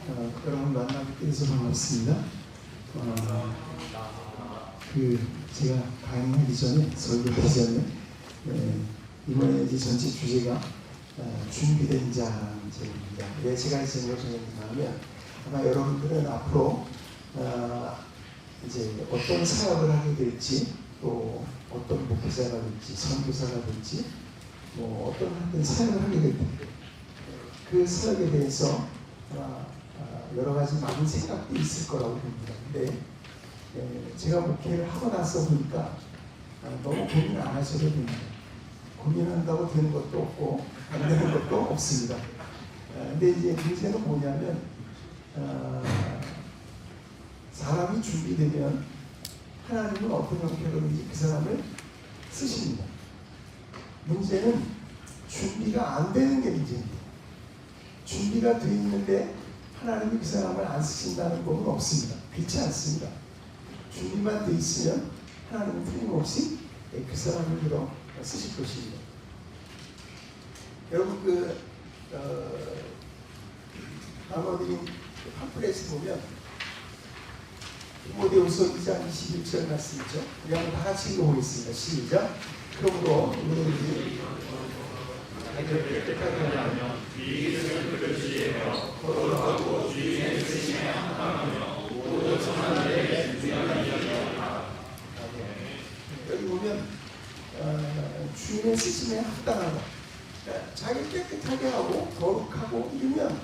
여러분 만나뵙게 돼서 반갑습니다. 제가 강의하기 전에, 설교하기 전에, 이번에 이제 전체 주제가 준비된 자입니다. 왜 제가 이 제목을 정했는가 하면, 아마 여러분들은 앞으로 이제 어떤 사역을 하게 될지, 또 어떤 목회자가 될지, 선교사가 될지, 뭐 어떤 사역을 하게 될 텐데, 그 사역에 대해서 여러 가지 많은 생각도 있을 거라고 봅니다. 근데 제가 목회를 하고 나서 보니까 너무 고민 안 하셔도 됩니다. 고민한다고 되는 것도 없고 안 되는 것도 없습니다. 근데 이제 문제는 뭐냐면 사람이 준비되면 하나님은 어떤 형태로든지 그 사람을 쓰십니다. 문제는 준비가 안 되는 게 문제입니다. 준비가 되어 있는데 하나님이 그 사람을 안 쓰신다는 법은 없습니다. 그렇지 않습니다. 준비만 되어 있으면 하나님은 틀림없이 그 사람을 들어 쓰실 것입니다. 여러분 나눠드린 팜플렛을 보면 디모데후서 2장 21절 말씀 있죠. 우리 한번 다 같이 읽어보겠습니다. 시작. 그러므로 우리는 깨끗하게 하며 이익을 그릇이며 거룩하고 주인의 쓰심에 합당하며 모든 선한 일에 준비하는 이야기하라. 여기 보면 주인의 쓰심에 합당하다. 자기를 깨끗하게 하고 거룩하고 이러면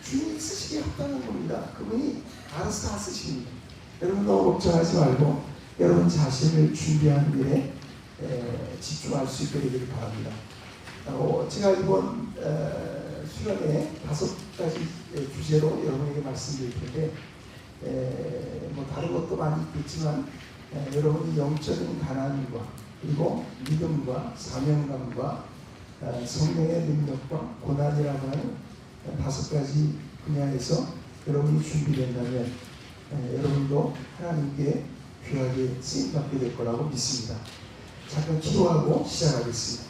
주인이 쓰시기에 합당한 겁니다. 그분이 알아서 다 쓰십니다. 여러분 너무 걱정하지 말고 여러분 자신을 준비하는 일에 집중할 수 있게 되기를 바랍니다. 제가 이번 수련회 5가지 주제로 여러분에게 말씀드릴 텐데 뭐 다른 것도 많이 있겠지만 여러분이 영적인 가난과 그리고 믿음과 사명감과 성령의 능력과 고난이라고 하는 5가지 분야에서 여러분이 준비된다면 여러분도 하나님께 귀하게 쓰임받게 될 거라고 믿습니다. 잠깐 기도하고 시작하겠습니다.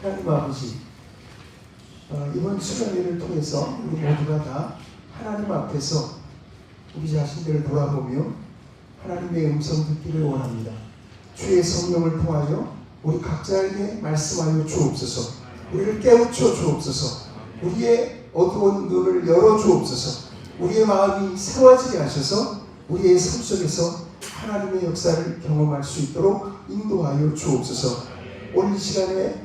하나님 아버지, 이번 수련회를 통해서 우리 모두가 다 하나님 앞에서 우리 자신들을 돌아보며 하나님의 음성 듣기를 원합니다. 주의 성령을 통하여 우리 각자에게 말씀하여 주옵소서. 우리를 깨우쳐 주옵소서. 우리의 어두운 눈을 열어 주옵소서. 우리의 마음이 새로워지게 하셔서 우리의 삶 속에서 하나님의 역사를 경험할 수 있도록 인도하여 주옵소서. 오늘 시간에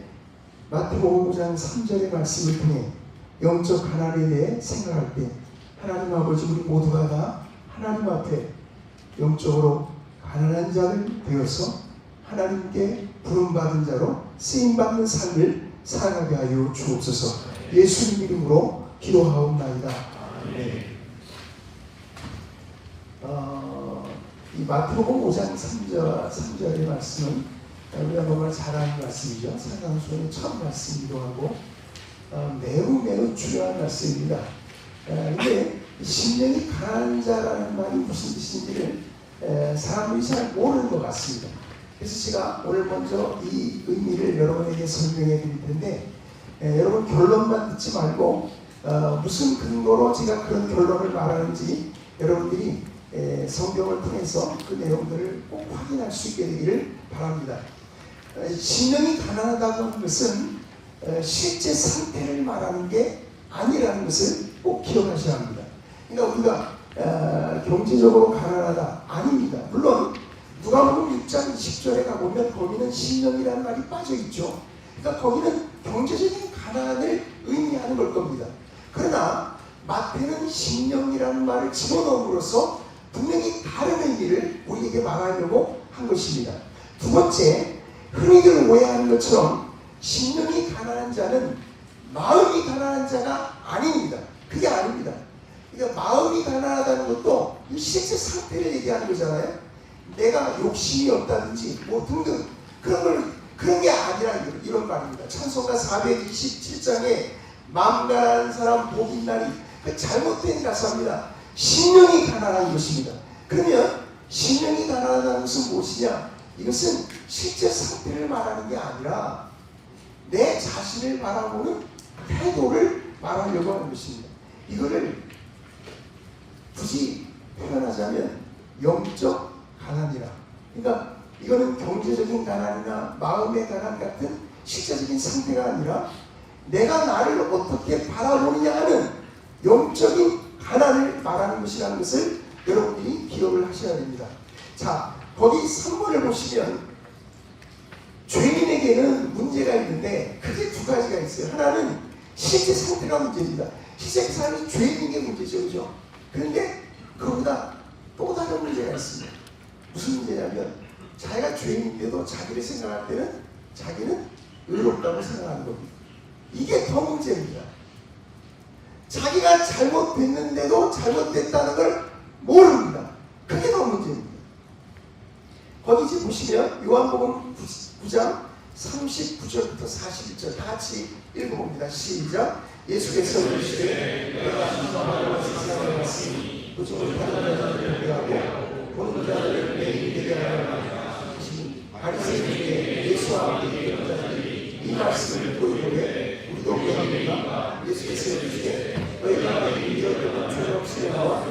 마태복음 5장 3절의 말씀을 통해 영적 가난에 대해 생각할 때 하나님 아버지 우리 모두가 다 하나님 앞에 영적으로 가난한 자를 되어서 하나님께 부름받은 자로 쓰임받는 삶을 살아가게 하여 주옵소서. 예수님 이름으로 기도하옵나이다. 네. 이 마태복음 5장 3절의 말씀은 우리가 정말 잘 아는 말씀이죠. 사강수의 첫 말씀이기도 하고 매우 중요한 말씀입니다. 근데 심령이 가난한 자라는 말이 무슨 뜻인지를 사람들이 잘 모르는 것 같습니다. 그래서 제가 오늘 먼저 이 의미를 여러분에게 설명해 드릴 텐데 여러분 결론만 듣지 말고 무슨 근거로 제가 그런 결론을 말하는지 여러분들이 성경을 통해서 그 내용들을 꼭 확인할 수 있게 되기를 바랍니다. 심령이 가난하다고 하는 것은 실제 상태를 말하는 게 아니라는 것을 꼭 기억하셔야 합니다. 그러니까 우리가 경제적으로 가난하다 아닙니다. 물론 누가복음 6장 20절에 가보면 거기는 심령이라는 말이 빠져있죠. 그러니까 거기는 경제적인 가난을 의미하는 걸 겁니다. 그러나 마태는 심령이라는 말을 집어넣음으로써 분명히 다른 의미를 우리에게 말하려고 한 것입니다. 두 번째, 흔히들 오해하는 것처럼 심령이 가난한 자는 마음이 가난한 자가 아닙니다. 그게 아닙니다. 그러니까 마음이 가난하다는 것도 실제 상태를 얘기하는 거잖아요. 내가 욕심이 없다든지 뭐 등등 그런 게 아니라 이런 말입니다. 찬송가 427장에 마음 가난한 사람 복 있나니 잘못된 가사입니다. 심령이 가난한 것입니다. 그러면 심령이 가난하다는 것은 무엇이냐? 이것은 실제 상태를 말하는 게 아니라 내 자신을 바라보는 태도를 말하려고 하는 것입니다. 이거를 굳이 표현하자면 영적 가난이라. 그러니까 이거는 경제적인 가난이나 마음의 가난 같은 실제적인 상태가 아니라 내가 나를 어떻게 바라보느냐 하는 영적인 가난을 말하는 것이라는 것을 여러분들이 기억을 하셔야 됩니다. 자, 거기 3번을 보시면 죄인에게는 문제가 있는데 크게 두 가지가 있어요. 하나는 실제 상태가 문제입니다. 실제 삶이 죄인인 게 문제죠. 그죠? 그런데 그거보다 또 다른 문제가 있습니다. 무슨 문제냐면 자기가 죄인인데도 자기를 생각할 때는 자기는 의롭다고 생각하는 겁니다. 이게 더 문제입니다. 자기가 잘못됐는데도 잘못됐다는 걸 모릅니다. 그게 더 문제입니다. 거기 이제 보시면 요한복음 9장 39절부터 41절 다 같이 읽어봅니다. 시작. 예수께서 이르시되 내가 이방으로 세상에 왔으니 그중을 다른 자들을 보게하고 보는 자들을 매일 되게 하라. 바리새인에게 예수와 함께 있던 자들이 이 말씀을 듣고 이르되 우리도 배웠는가. 예수께서 이르시되 너희가 이르려고 죄없이 나와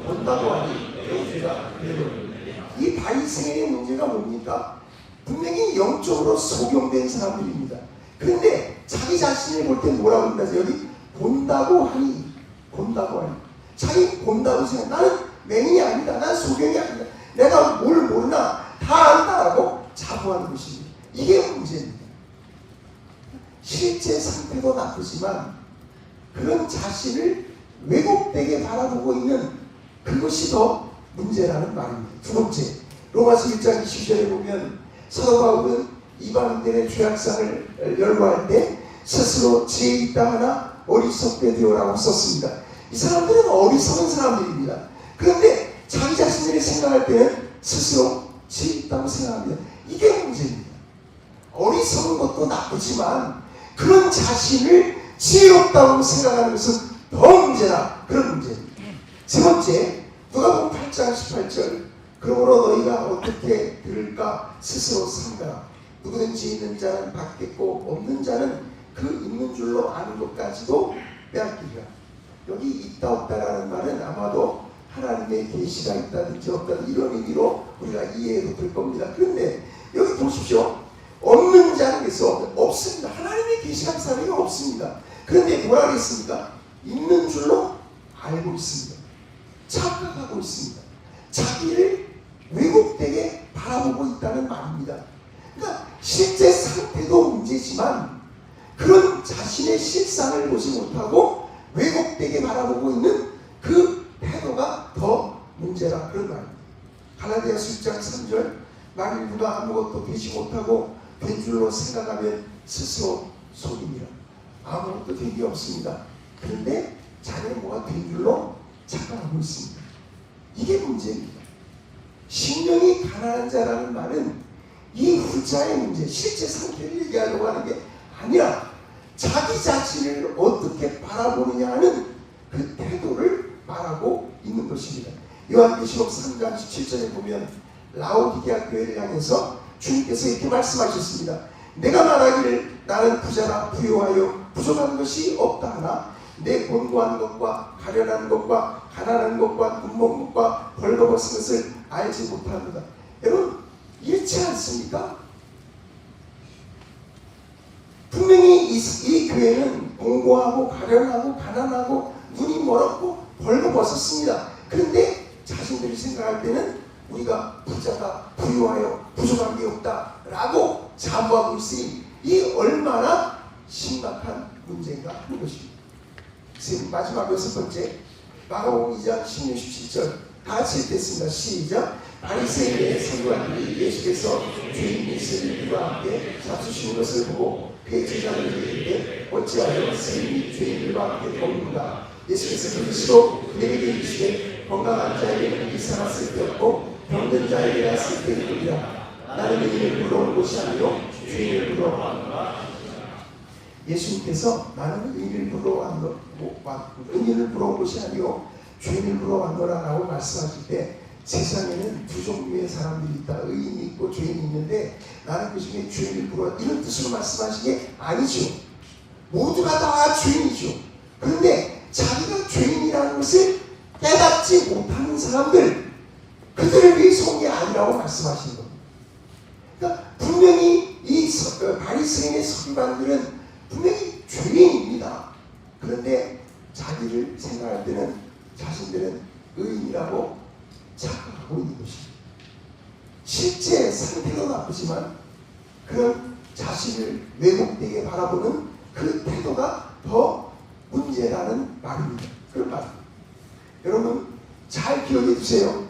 본다고 하니 너희가 되는. 이 바리새인의 문제가 뭡니까? 분명히 영적으로 소경된 사람들입니다. 그런데 자기 자신을 볼 때 뭐라고 한다죠? 여기 본다고 하니, 본다고 하니. 자기 본다고 생각. 나는 맹인이 아니다. 난 소경이 아니다. 내가 뭘 모르나 다 안다라고 자부하는 것입니다. 이게 문제입니다. 실제 상태도 나쁘지만 그런 자신을 왜곡되게 바라보고 있는 그것이 더 문제라는 말입니다. 두 번째, 로마서 1장 20절에 보면 사도 바울은 이방인들의 죄악상을 열거할 때 스스로 지혜 있다 하나 어리석게 되어라고 썼습니다. 이 사람들은 어리석은 사람들입니다. 그런데 자기 자신들이 생각할 때는 스스로 지혜 있다고 생각합니다. 이게 문제입니다. 어리석은 것도 나쁘지만 그런 자신을 지혜롭다고 생각하는 것은 더 문제다. 그런 문제입니다. 세 번째, 누가복음 8장 18절 그러므로 너희가 어떻게 들을까 스스로 삼가라. 누구든지 있는 자는 받겠고 없는 자는 그 있는 줄로 아는 것까지도 빼앗기리라. 여기 있다 없다라는 말은 아마도 하나님의 계시가 있다든지 없다든지 이런 의미로 우리가 이해해도 될 겁니다. 그런데 여기 보십시오. 없는 자는 그래서 없습니다. 하나님의 계시가 그 사람이 없습니다. 그런데 뭐라 그랬습니까? 있는 줄로 알고 있습니다. 착각하고 있습니다. 자기를 왜곡되게 바라보고 있다는 말입니다. 그러니까 실제 상태도 문제지만 그런 자신의 실상을 보지 못하고 왜곡되게 바라보고 있는 그 태도가 더 문제라 그런 말입니다. 갈라디아서 6장 3절 만일 누가 아무것도 되지 못하고 된 줄로 생각하면 스스로 속입니다. 아무것도 된 게 없습니다. 그런데 자기는 뭐가 된 줄로 착각하고 있습니다. 이게 문제입니다. 심령이 가난한 자라는 말은 이 후자의 문제, 실제 상태를 얘기하려고 하는 게 아니라 자기 자신을 어떻게 바라보느냐 하는 그 태도를 말하고 있는 것입니다. 요한계시록 3장 17절에 보면 라오디게아 교회를 향해서 주님께서 이렇게 말씀하셨습니다. 내가 말하기를 나는 부자라 부유하여 부족한 것이 없다 하나 내 곤고한 것과 가련한 것과 가난한 것과 눈먼 것과 벌거벗은 것을 알지 못합니다. 여러분 이렇지 않습니까? 분명히 이 교회는 공고하고 가련하고 가난하고 눈이 멀었고 벌거벗었습니다. 그런데 자신들이 생각할 때는 우리가 부자다 부유하여 부족한 게 없다 라고 자부하고 있으니 이 얼마나 심각한 문제인가 하는 것입니다. 마지막 여섯 번째 마가복음 2장 16, 17절 다 같이 읽겠습니다. 시작. 바리새인의 서기관들이 예수께서 죄인 있으리와 함께 잡수시는 것을 보고 대제사장들에게 이르되 어찌하여 스님이 죄인들과 함께 먹는가. 예수께서 그리스도 그들에게 이르시되 건강한 자에게는 이상한 쓸데 없고 병든 자에게나 쓸데 있느니라. 나는 의인을 부러운 곳이 아니요 죄인을 부러워하노라. 예수님께서 나는 의인을 부러워한 것이 아니요 죄인을 부러워하노라 라고 말씀하실 때 세상에는 두 종류의 사람들이 있다. 의인이 있고 죄인이 있는데 나는 그 중에 죄인을 부러워 이런 뜻으로 말씀하신 게 아니죠. 모두가 다 죄인이죠. 그런데 자기가 죄인이라는 것을 깨닫지 못하는 사람들, 그들을 위해서 온 게 아니라고 말씀하시는 겁니다. 그러니까 분명히 이 바리새인의 서기관들은 분명히 죄인입니다. 그런데 자기를 생각할 때는 자신들은 의인이라고 착각하고 있는 것입니다. 실제 상태도 나쁘지만 그런 자신을 왜곡되게 바라보는 그 태도가 더 문제라는 말입니다. 그런 말입니다. 여러분 잘 기억해 두세요.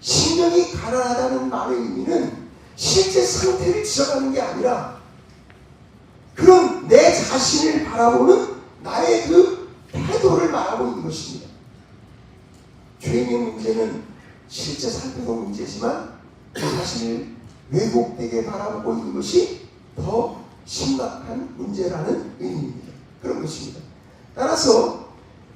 심령이 가난하다는 말의 의미는 실제 상태를 지적하는 게 아니라 그런 내 자신을 바라보는 나의 그 태도를 말하고 있는 것입니다. 죄인의 문제는 실제 상태도 문제지만 자신을 왜곡되게 바라보고 있는 것이 더 심각한 문제라는 의미입니다. 그런 것입니다. 따라서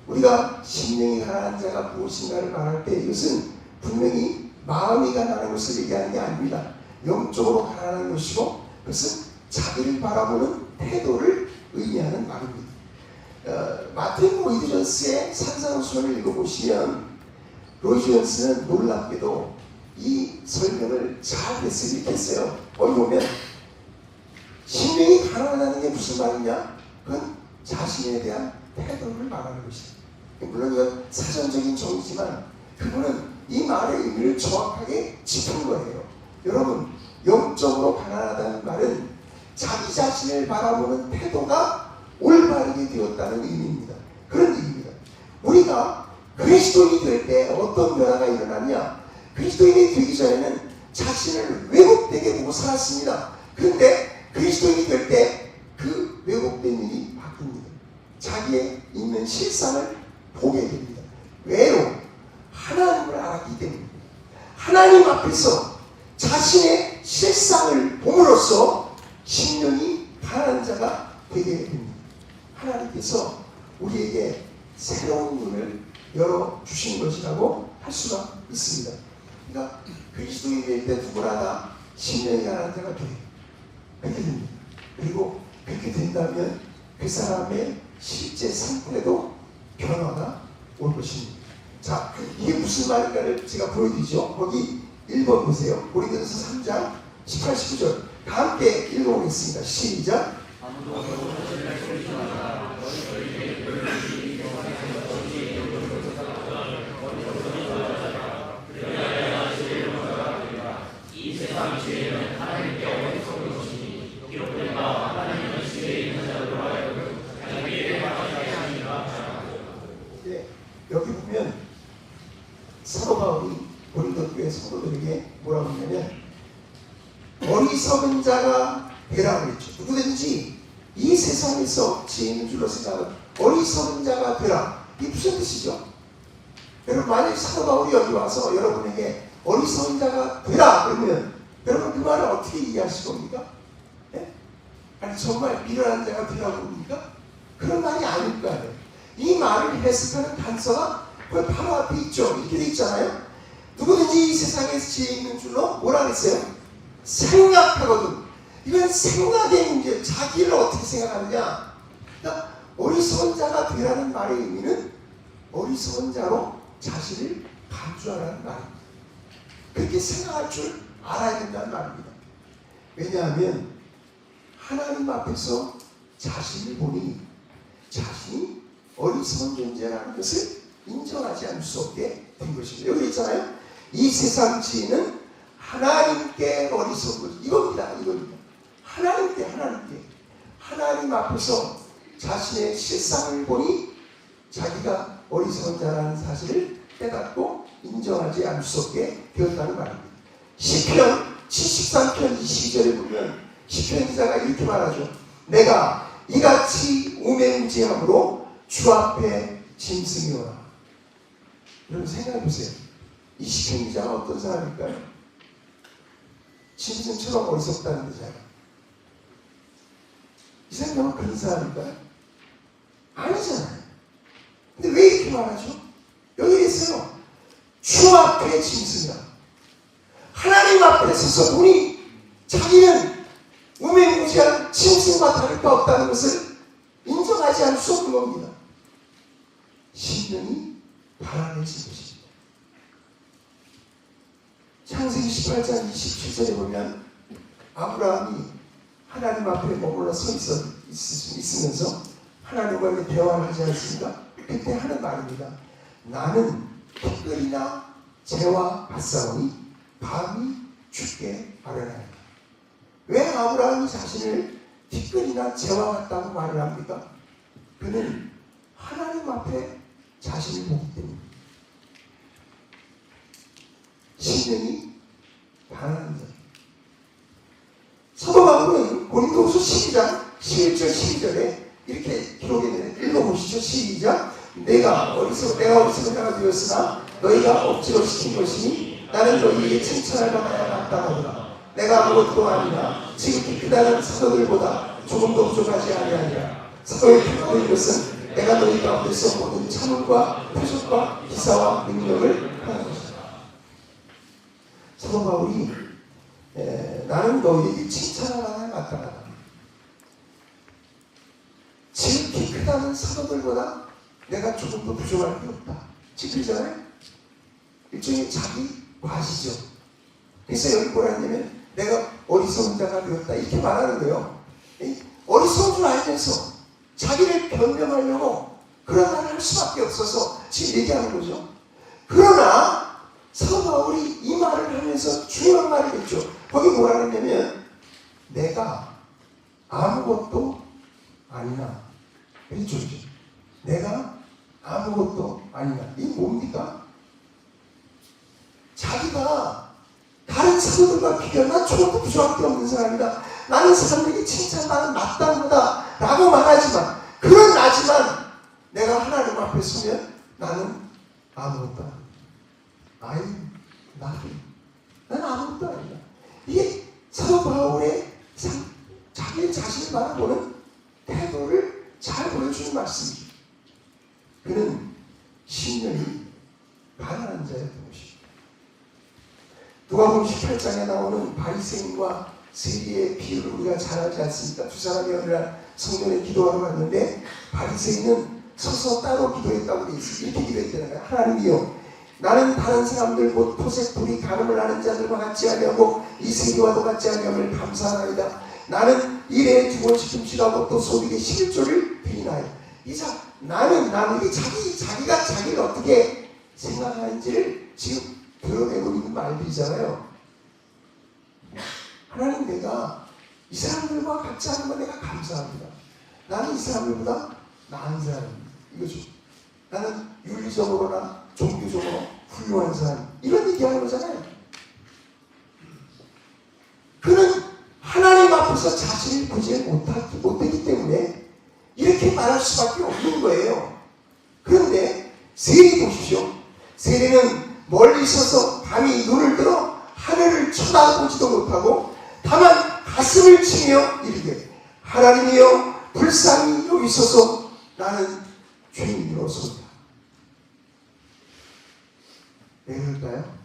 우리가 심령이 가난한 자가 무엇인가를 말할 때 이것은 분명히 마음이 가난한 것을 얘기하는 게 아닙니다. 영적으로 가난한 것이고 그것은 자기를 바라보는 태도를 의미하는 말입니다. 마틴 로이드 존스의 산상수훈을 읽어보시면 로이드 존스는 놀랍게도 이 설명을 잘 했으면 좋겠어요. 거기 보면 심령이 가난하다는 게 무슨 말이냐? 그건 자신에 대한 태도를 말하는 것이다. 물론 이건 사전적인 정의지만 그분은 이 말의 의미를 정확하게 짚은 거예요. 여러분 영적으로 가난하다는 말은 자기 자신을 바라보는 태도가 올바르게 되었다는 의미입니다. 그런 의미입니다. 우리가 그리스도인이 될 때 어떤 변화가 일어나냐? 그리스도인이 되기 전에는 자신을 왜곡되게 보고 살았습니다. 그런데 그리스도인이 될 때 그 왜곡된 일이 바뀝니다. 자기의 있는 실상을 보게 됩니다. 왜요? 하나님을 알았기 때문입니다. 하나님 앞에서 자신의 실상을 봄으로써 심령이 가난한 자가 되게 됩니다. 하나님께서 우리에게 새로운 눈을 열어주신 것이라고 할 수가 있습니다. 그러니까 그리스도인이 될 때 누구나 다 심령이 가난한 자가 돼요. 그렇게 됩니다. 그리고 그렇게 된다면 그 사람의 실제 상태도 변화가 올 것입니다. 자, 이게 무슨 말인가를 제가 보여드리죠. 거기 1번 보세요. 고린도전서 3장 18, 19절 다 함께 읽어보겠습니다. 시작. 여기 보면 사도 바울이 고린도 교회 성도들에게 뭐라고 하냐면 어리석은 자가 되라고 했죠. 누구든지 이 세상에서 지혜 있는 줄로 생각하는 어리석은 자가 되라. 이게 무슨 뜻이죠? 여러분 만약 사도 바울이 여기 와서 여러분에게 어리석은 자가 되라 그러면 여러분 그 말을 어떻게 이해하실 겁니까? 네? 아니 정말 미련한 자가 되라고 합니까? 그런 말이 아닐 거 아니에요. 이 말을 해석하는 단서가 바로 앞에 있죠. 이렇게 돼 있잖아요. 누구든지 이 세상에서 지혜 있는 줄로 뭐라 그랬어요? 생각하거든. 이건 생각의 문제, 자기를 어떻게 생각하느냐. 그러니까 어리석은 자가 되라는 말의 의미는 어리석은 자로 자신을 간주하라는 말입니다. 그렇게 생각할 줄 알아야 된다는 말입니다. 왜냐하면 하나님 앞에서 자신을 보니 자신이 어리석은 존재라는 것을 인정하지 않을 수 없게 된 것입니다. 여기 있잖아요. 이 세상 지혜는 하나님께 어리석은 것. 이겁니다. 하나님께. 하나님 앞에서 자신의 실상을 보니 자기가 어리석은 자라는 사실을 깨닫고 인정하지 않을 수 없게 되었다는 말입니다. 시편 73편 22절에 보면 시편 기자가 이렇게 말하죠. 내가 이같이 우매무지함으로 주 앞에 짐승이오라. 여러분 생각해 보세요. 이 시편 기자가 어떤 사람일까요? 짐승처럼 어리석다는 거잖아요. 이 사람은 그런 사람일까요? 아니잖아요. 근데 왜 이렇게 말하죠? 여기 있어요. 주 앞에 짐승이라. 하나님 앞에 서서 보니 자기는 우매무지한 짐승과 다를 바 없다는 것을 인정하지 않을 수 없는 겁니다. 심령이 가난해진 것입니다. 창세기 18장 27절에 보면 아브라함이 하나님 앞에 머물러 있으면서 하나님과 이렇게 대화를 하지 않습니까? 그때 하는 말입니다. 나는 티끌이나 재와 같사오니 밤이 죽게 마련하리라. 왜 아브라함이 자신을 티끌이나 재와 같다고 말을 합니까? 그는 하나님 앞에 자신을 보기 때문에 심령이 가난한 자. 사도 바울은 고린도후서 12장 11절 12절에 이렇게 기록해 내는 읽어보시죠. 시작. 내가 어리석은 되었으나 너희가 억지로 시킨 것이니 나는 너희에게 칭찬을 받아야 마땅하구나. 내가 아무것도 아니라 지극히 크다는 사도들보다 조금도 부족하지 아니하니라. 사도의 표적인 이것은 내가 너희 가운데서 모든 찬물과 표적과 기사와 능력을 하는 것이다. 사도 바울이 나는 너희에게 칭찬을 받아야 마땅하다. 지극히 크다는 사도들보다 내가 조금도 부족할 게 없다. 지키잖아요. 일종의 자기 과시죠. 그래서 여기 뭐라 하냐면 내가 어리석은 자가 되었다 이렇게 말하는 거예요. 어리석은 줄 알면서 자기를 변명하려고 그런 말을 할 수밖에 없어서 지금 얘기하는 거죠. 그러나 사도 바울이 이 말을 하면서 중요한 말을 했죠. 거기 뭐라 그랬냐면 내가 아무것도 아니나 그랬죠. 내가 아무것도 아니나. 이게 뭡니까? 자기가 다른 사도들과 비교하면 난 조금도 부족할 게 없는 사람이다. 나는 사람들에게 칭찬받는 마땅하다 라고 말하지만 그러나지만 내가 하나님 앞에 서면 나는 아무것도 아니다. 나는 아무것도 아니다. 이게 사도 바울의 자기 자신을 바라보는 태도를 잘 보여주는 말씀입니다. 그는 심령이 가난한 자였던 것입니다. 누가복음 18장에 나오는 바리새인과 세리의 비유를 우리가 잘 알지 않습니까? 두 사람이 어느 날 성전에 기도하러 갔는데 바리새인은 서서 따로 기도했다고 되어 있습니다. 이렇게 기도했다는 거예요. 하나님이여, 나는 다른 사람들 곧 토색 불이 간음을 하는 자들과 같지 아니하고 이 세리와도 같지 아니함을 감사하나이다. 나는 일에 2번씩 금식하고 또 소득의 11조를 드리나이다. 나는 이게 자기가 자기를 어떻게 생각하는지를 지금 드러내고 있는 말들이잖아요. 하나님, 내가 이 사람들과 같지 않은 건 내가 감사합니다. 나는 이 사람들보다 나은 사람입니다. 이거죠. 나는 윤리적으로나 종교적으로 훌륭한 사람. 이런 얘기하는 거잖아요. 그는 하나님 앞에서 자신을 보지 못했기 때문에 이렇게 말할 수밖에 없는 거예요. 그런데 세리 보십시오. 세리는 멀리 서서 감히 눈을 들어 하늘을 쳐다보지도 못하고 다만 가슴을 치며 이르되 하나님이여, 불쌍히 여기소서. 나는 죄인으로소이다. 왜 그럴까요?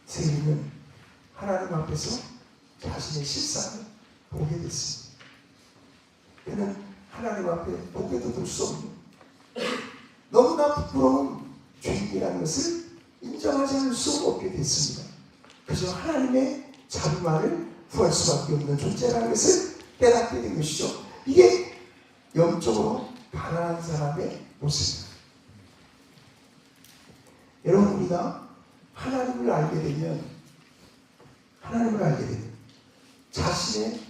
세리는 하나님 앞에서 자신의 실상을 보게 됐습니다. 그는 하나님 앞에 고개도 들 수 없는 너무나 부끄러운 죄인이라는 것을 인정하지 않을 수 없게 됐습니다. 그저 하나님의 자비만을 구할 수밖에 없는 존재라는 것을 깨닫게 된 것이죠. 이게 영적으로 가난한 사람의 모습입니다. 여러분, 우리가 하나님을 알게 되면 자신의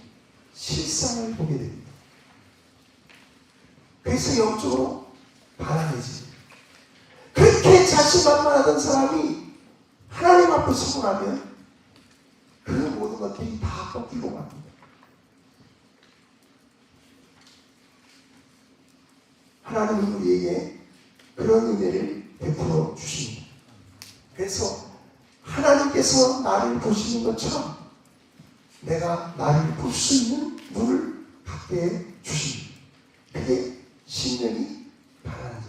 실상을 보게 됩니다. 그래서 영적으로 가난해집니다. 그렇게 자신만만하던 사람이 하나님 앞에 서고 나면 그 모든 것들이 다 꺾이고 맙니다. 하나님은 우리에게 그런 은혜를 베풀어 주십니다. 그래서 하나님께서 나를 보시는 것처럼 내가 나를 볼 수 있는 눈을 갖게 해 주십니다. 그게 심령이 가난한 자.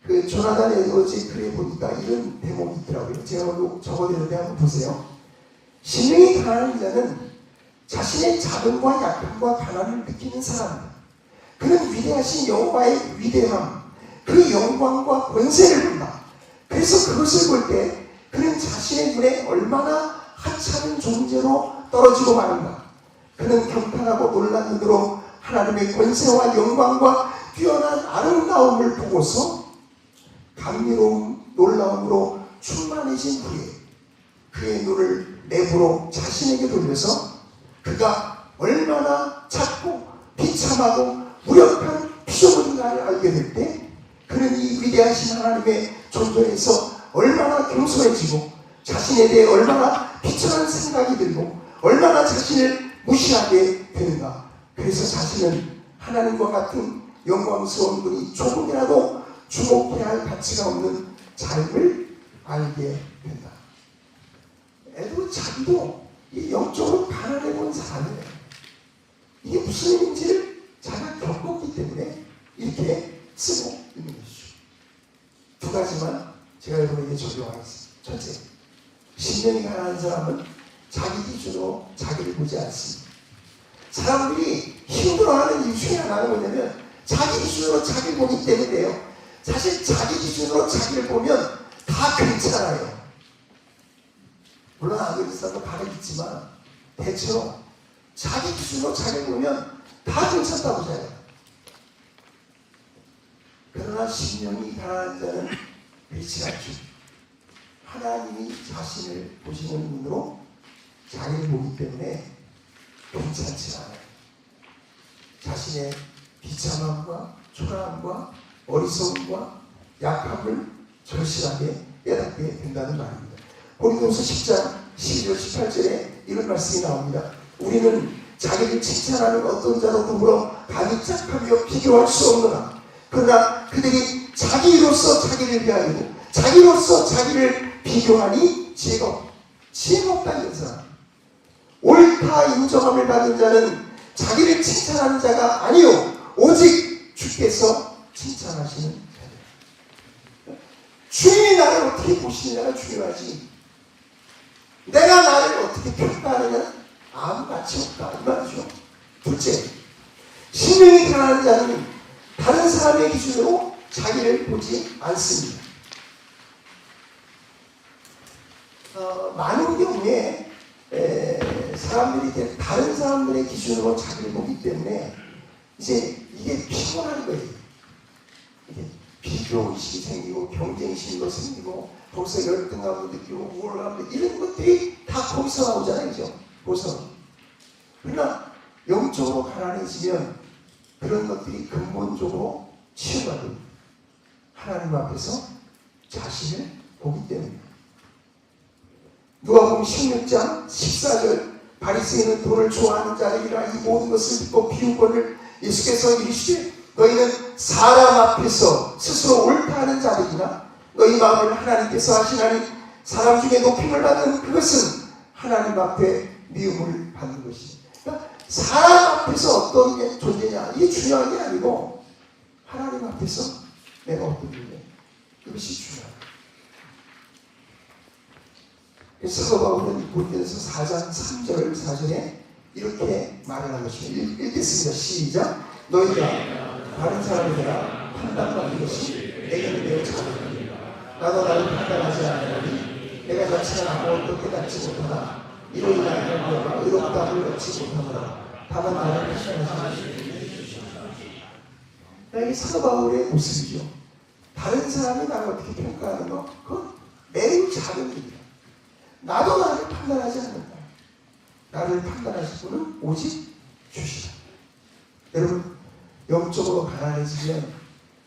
그 조나단 에드워즈의 글에 보니까 이런 대목이 있더라고요. 제가 오늘 적어드렸는데 한번 보세요. 심령이 가난한 자는 자신의 자금과 약함과 가난을 느끼는 사람입니다. 그는 위대하신 여호와의 위대함, 그 영광과 권세를 본다. 그래서 그것을 볼 때 그는 자신의 눈에 얼마나 하찮은 존재로 떨어지고 마는가. 그는 경탄하고 놀란 눈으로 하나님의 권세와 영광과 뛰어난 아름다움을 보고서 감미로운 놀라움으로 충만해진 후에 그의 눈을 내부로 자신에게 돌려서 그가 얼마나 작고 비참하고 무력한 피조물인가를 알게 될 때 그는 이 위대하신 하나님의 존재에서 얼마나 겸손해지고 자신에 대해 얼마나 비천한 생각이 들고 얼마나 자신을 무시하게 되는가. 그래서 자신은 하나님과 같은 영광스러운 분이 조금이라도 주목해야 할 가치가 없는 삶을 알게 된다. 에도 자기도 영적으로 가난해 본 사람이에요. 이게 무슨 의미인지를 자기가 겪었기 때문에 이렇게 쓰고 있는 것이죠. 두 가지만 제가 여러분에게 적용하겠습니다. 첫째, 신령이 가난한 사람은 자기 기준으로 자기를 보지 않습니다. 사람들이 힘들어하는 이유 중에 하나는 뭐냐면 자기 기준으로 자기를 보기 때문에요. 사실 자기 기준으로 자기를 보면 다 괜찮아요. 물론 안 그런 사람도 가끔 있지만 대체로 자기 기준으로 자기를 보면 다 괜찮다고 생각해요. 그러나 신령이 가난한 자는 그렇지 않죠. 하나님이 자신을 보시는 눈으로 자기를 보기 때문에 괜찮지 않아요. 자신의 비참함과 초라함과 어리석음과 약함을 절실하게 깨닫게 된다는 말입니다. 고린도후서 10장 12절 18절에 이런 말씀이 나옵니다. 우리는 자기를 칭찬하는 어떤 자로 더불어 감히 짝하며 비교할 수 없느나 그러나 그들이 자기로서 자기를 비하이고 자기로서 자기를 비교하니 지혜가 없다는 사람. 옳다 인정함을 받은 자는 자기를 칭찬하는 자가 아니요 오직 주께서 칭찬하시는 자들. 주인이 나를 어떻게 보시느냐가 중요하지 내가 나를 어떻게 평가하느냐는 아무 가치 없다 이 말이죠. 둘째, 신령이 가난한 자는 다른 사람의 기준으로 자기를 보지 않습니다. 많은 경우에 사람들이 다른 사람들의 기준으로 자기를 보기 때문에 이제 이게 피곤한 거예요. 이게 비교의식이 생기고 경쟁심도 생기고 벌써 열등감도 느끼고 우월감도 이런 것들이 다 거기서 나오잖아요. 그죠? 거기서. 그러나 영적으로 가난해지면 그런 것들이 근본적으로 치유가 됩니다. 하나님 앞에서 자신을 보기 때문입니다. 누가복음 16장 14절 바리새인은 돈을 좋아하는 자들이라 이 모든 것을 듣고 비웃거늘 예수께서 이르시되 너희는 사람 앞에서 스스로 옳다 하는 자들이나 너희 마음을 하나님께서 하시나니 사람 중에 높임을 받는 그것은 하나님 앞에 미움을 받는 것이다. 그러니까 사람 앞에서 어떤 게 존재냐 이게 중요한 게 아니고 하나님 앞에서 내가 어떤 존재 그것이 중요하다. 사도 바울은 고린도서 4장 3절 4절에 이렇게 말을 한 것입니다. 읽겠습니다. 시작. 너희가 다른 사람이라 판단받는 것이 내게는 매우 작으니라. 나도 나를 판단하지 않으니 내가 자체가 아무것도 깨닫지 못하나 이로 인하여 너가 의롭다함을 얻지 못하노라. 다만 나를 판단하지 않으니 이게 사도 바울의 모습이죠. 다른 사람이 나를 어떻게 평가하는 거 그건 매우 작은 일이다. 나도 나를 판단하지 않는다. 나를 판단하실 분은 오직 주시다. 여러분 영적으로 가난해지면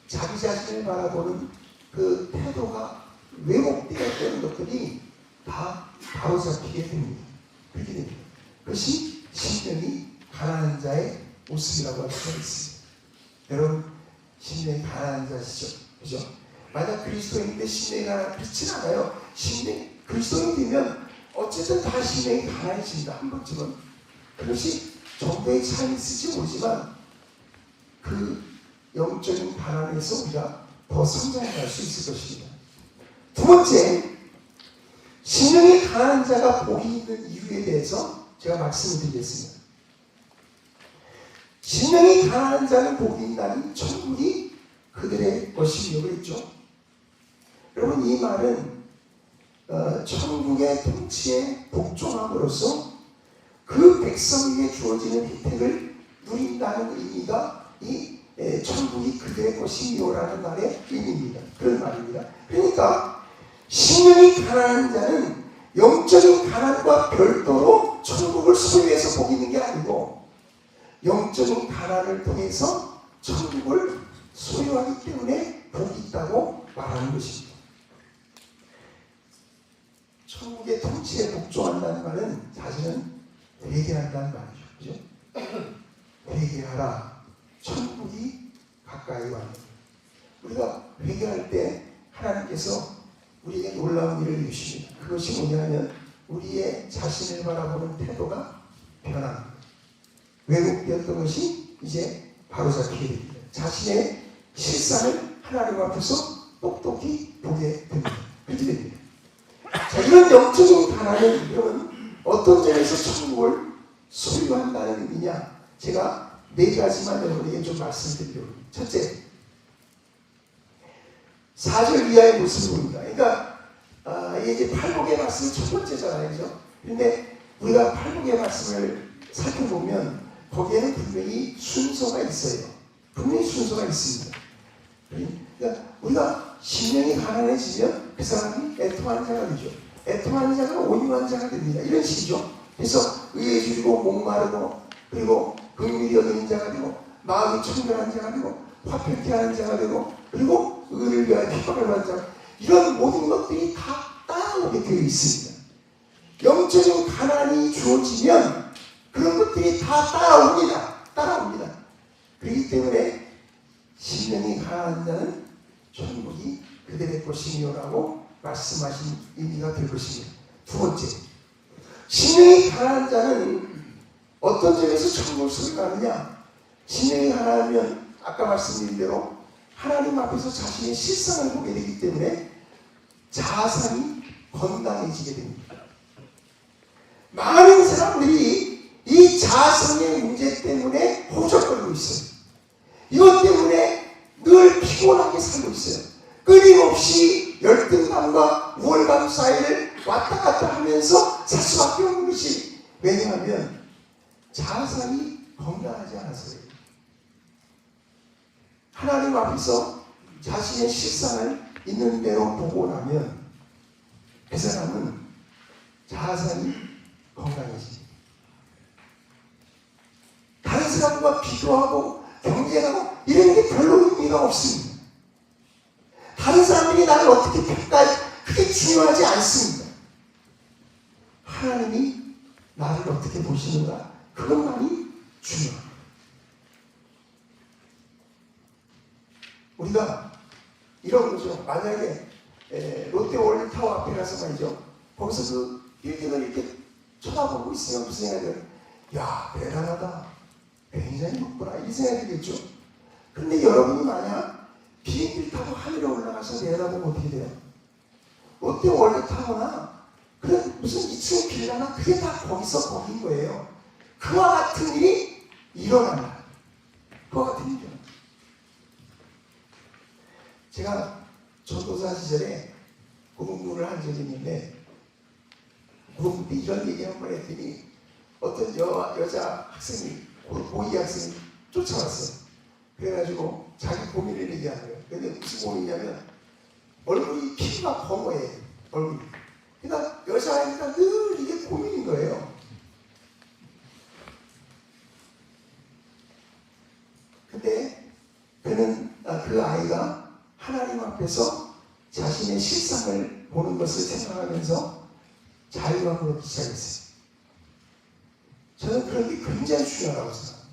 자기 자신을 바라보는 그 태도가 왜곡되어 되는 것들이 다 바로잡히게 됩니다. 그렇게 됩니다. 그것이 신령이 가난한 자의 모습이라고 할 수가 있습니다. 여러분 신령이 가난한 자시죠? 그죠? 만약 그리스도인인데 신령이 그렇진 않아요. 신령 그리스도인이 되면 어쨌든 다 신령이 가난해집니다. 한 번쯤은. 그것이 정도의 차이는 있을지 모르지만 그 영적인 가난에서 우리가 더 성장할 수 있을 것입니다. 두 번째, 신령이 가난한 자가 복이 있는 이유에 대해서 제가 말씀을 드리겠습니다. 심령이 가난한 자는 복이 있나니 천국이 그들의 것이며 그랬죠. 여러분, 이 말은 천국의 통치에 복종함으로써 그 백성에게 주어지는 혜택을 누린다는 의미가 이 천국이 그들의 것이요라는 말의 의미입니다. 그런 말입니다. 그러니까 심령이 가난한 자는 영적인 가난과 별도로 천국을 소유해서 복이 있는 게 아니고 영적인 가난을 통해서 천국을 소유하기 때문에 복이 있다고 말하는 것입니다. 천국의 통치에 복종한다는 말은 사실은 회개한다는 말이죠. 그죠? 회개하라. 천국이 가까이 왔다. 우리가 회개할 때 하나님께서 우리에게 놀라운 일을 주십니다. 그것이 뭐냐면 우리의 자신을 바라보는 태도가 변합니다. 왜곡되었던 것이 이제 바로잡히게 됩니다. 자신의 실상을 하나님 앞에서 똑똑히 보게 됩니다. 그렇게 됩니다. 자, 이런 영적인 가난은 여러분 어떤 점에서 천국을 소유한다는 의미냐? 제가 4가지만 여러분에게 좀 말씀드리려고 합니다. 첫째, 4절 이하의 모습을 봅니다. 그러니까 이게 이제 팔복의 말씀이 첫 번째잖아요. 그죠? 그런데 우리가 팔복의 말씀을 살펴보면 거기에는 분명히 순서가 있어요. 분명히 순서가 있습니다. 그러니까 우리가 심령이 가난해지면 그 사람이 애통하는 자가 되죠. 애통하는 자가 온유한 자가 됩니다. 이런 식이죠. 그래서 의에 줄이고 목마르고 그리고 긍휼이 얻는 자가 되고 마음이 청결한 자가 되고 화평케 하는 자가 되고 그리고 의를 위하여 핍박을 받는 자, 이런 모든 것들이 다 따라오게 되어 있습니다. 영적인 가난이 주어지면 그런 것들이 다 따라옵니다. 그렇기 때문에 심령이 가난한 자는 천국이 그들의 것이니라고 말씀하신 의미가 될 것입니다. 두 번째, 심령이 가난한 자는 어떤 점에서 천국을 소유하느냐? 심령이 가난하면 아까 말씀드린 대로 하나님 앞에서 자신의 실상을 보게 되기 때문에 자아상이 건강해지게 됩니다. 많은 사람들이 이 자아상의 문제 때문에 허우적거리고 있어요. 이것 때문에 늘 피곤하게 살고 있어요. 끊임없이 열등감과 우월감 사이를 왔다 갔다 하면서 살 수밖에 없는 것이, 왜냐하면 자아상이 건강하지 않아서요. 하나님 앞에서 자신의 실상을 있는 대로 보고 나면 그 사람은 자아상이 건강해집니다. 다른 사람과 비교하고 경쟁하고 이런 게 별로 의미가 없습니다. 다른 사람들이 나를 어떻게 평가해, 그게 중요하지 않습니다. 하나님이 나를 어떻게 보시는가, 그것만이 중요합니다. 우리가 이런 거죠. 만약에 롯데월드타워 앞에 가서 말이죠, 거기서 그 빌딩을 이렇게 쳐다보고 있으면 무슨 생각이 들어요? 야, 대단하다, 굉장히 높구나, 이 생각이 들겠죠. 그런데 여러분이 만약 비행기를 타고 하늘에 올라가서 내려다보면 어떻게 돼요? 롯데월드타워나 그런 무슨 2층 빌라나 그게 다 거긴 거예요. 그와 같은 일이 일어납니다. 그와 같은 일이 일어납니다. 제가 전도사 시절에 고등부를 한 적이 있는데, 고등부 때 이런 얘기 한 번 했더니 어떤 여자 학생이, 고2 학생이 쫓아왔어요. 그래가지고 자기 고민을 얘기하는 거예요. 근데 무슨 고민이냐면 얼굴이 피부가 검어해, 얼굴이. 그러니까 여자아이가 늘 이게 고민인 거예요. 근데 그 아이가 하나님 앞에서 자신의 실상을 보는 것을 생각하면서 자유함을 얻기 시작했어요. 저는 그런 게 굉장히 중요하다고 생각합니다.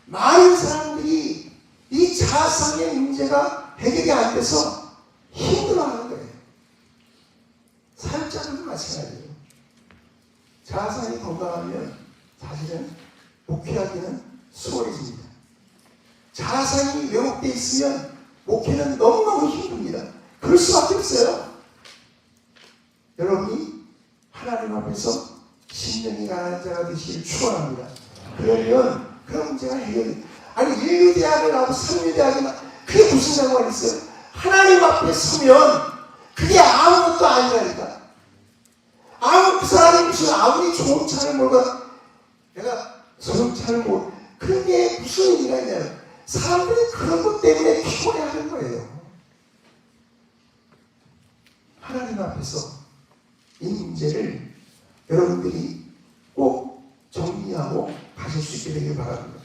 많은 사람들이 이 자아상의 문제가 해결이 안 돼서 힘들어하는 거예요. 사역자들도 마찬가지예요. 자아상이 건강하면 사실은 목회하기는 수월해집니다. 자아상이 왜곡되어 있으면 목회는 너무너무 힘듭니다. 그럴 수밖에 없어요. 여러분이 하나님 앞에서 심령이 가난한 자가 되시길 축원합니다. 그러면 그 그런 문제가 해결돼. 아니 인류대학을 나오고 삼류대학이나 그게 무슨 상관이 있어요? 하나님 앞에 서면 그게 아무것도 아니라니까. 그 사람이 무슨 아무리 좋은 차를 몰고 내가 좋은 차를 몰고 그런 게 무슨 의미가 있냐면 사람들이 그런 것 때문에 피곤해하는 거예요. 하나님 앞에서 이 문제를 여러분들이 꼭 정리하고 가실 수 있게 되길 바랍니다.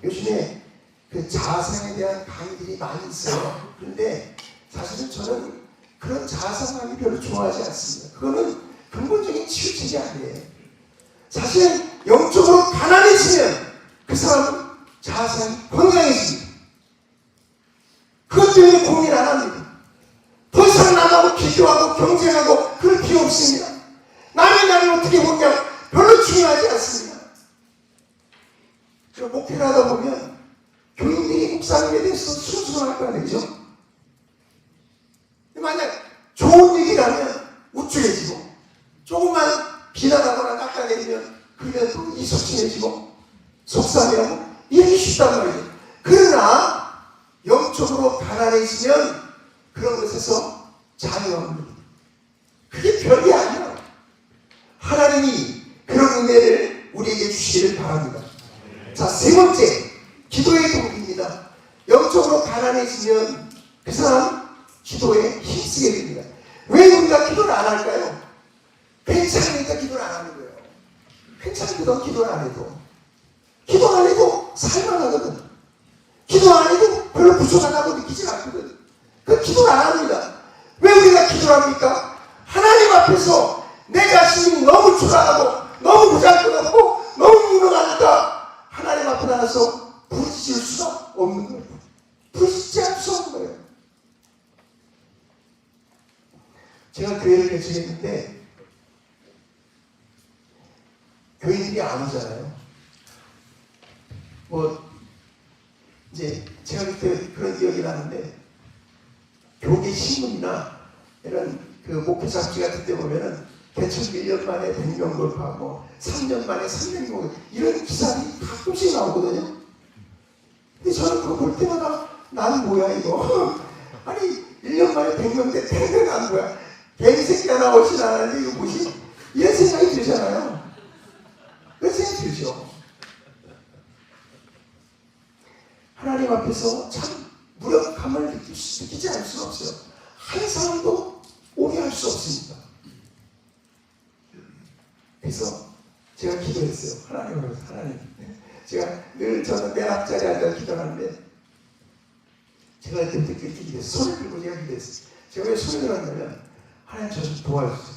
요즘에 그 자아상에 대한 강의들이 많이 있어요. 그런데 사실은 저는 그런 자아상 강의 별로 좋아하지 않습니다. 그거는 근본적인 치유책이 아니에요. 사실은 영적으로 가난해지면 그 사람은 자아상이 건강해집니다. 그것 때문에 고민 안 합니다. 더 이상 남하고 비교하고 경쟁하고 그럴 필요 없습니다. 남의 나를 어떻게 보냐 별로 중요하지 않습니다. 목회를 하다 보면 교인들이 목사님에 대해서 순수할 거 아니죠? 만약 좋은 얘기를 하면 우쭐해지고 조금만 비난하거나 깎아내리면 그러면 또 이석진해지고 속상해하고 이러기 쉽단 말이에요. 그러나 영적으로 가난해지면 그런 것에서 자유합니다. 그게 별이 아니라 하나님이 그런 은혜를 우리에게 주시기를 바랍니다. 자, 세 번째 기도의 도구입니다. 영적으로 가난해지면 그 사람 기도에 힘쓰게 됩니다. 왜 우리가 기도를 안 할까요? 괜찮으니까 기도를 안 하는 거예요. 괜찮거든 기도를 안 해도. 기도 안 해도 살만하거든. 기도 안 해도 별로 부족하다고 느끼지 않거든. 그 기도를 안 합니다. 왜 우리가 기도를 합니까? 하나님 앞에서 내 자신이 너무 초라하고 너무 부족하고 너무 무능하니까 하나님 앞에 나가서 부르짖을 수가 없는 거예요. 부르짖지 않을 수 없는 거예요. 제가 교회를 개척했는데 교인들이 안 오잖아요. 이제 제가 그때 그런 기억이 나는데 교계 신문이나 이런 그 목회 잡지 같은 데 보면은 개척 1년 만에 100명 돌파하고 3년 만에 300명 이런 기사들이 가끔씩 나오거든요. 근데 저는 그거 볼 때마다 나는 뭐야 이거 아니 1년 만에 100명 대 100명 한 거야. 개새끼 하나 없이 나는데 이거 뭐지? 이런 생각이 들잖아요. 그런 생각이 들죠. 하나님 앞에서 참 무력함을 느끼지 않을 수가 없어요. 한 사람도 오게 할 수 없습니다. 그래서 제가 기도했어요. 하나님 앞에서 하나님. 제가 늘 저는 맨 앞자리에 앉아서 기도하는데 제가 그때부터 그렇게 기도했어요. 손을 들고 제가 기도했어요. 제가 왜 손을 들었냐면 하나님 저 좀 도와주세요.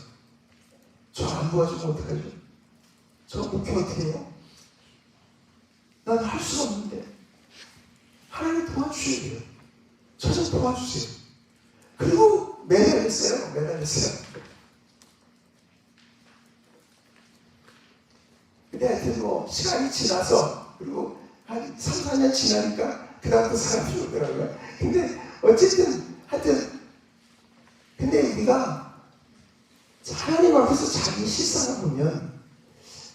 저 안 도와주면 어떡하죠? 저 목회 어떻게 해요? 난 할 수가 없는데 하나님 도와주셔야 돼요. 저 좀 도와주세요. 그리고 매달렸어요. 근데 하여튼 시간이 지나서 그리고 한 3, 4년 지나니까 그 다음부터 사람이 오더라고요. 근데 어쨌든 하여튼 근데 우리가 하나님 앞에서 자기 실상을 보면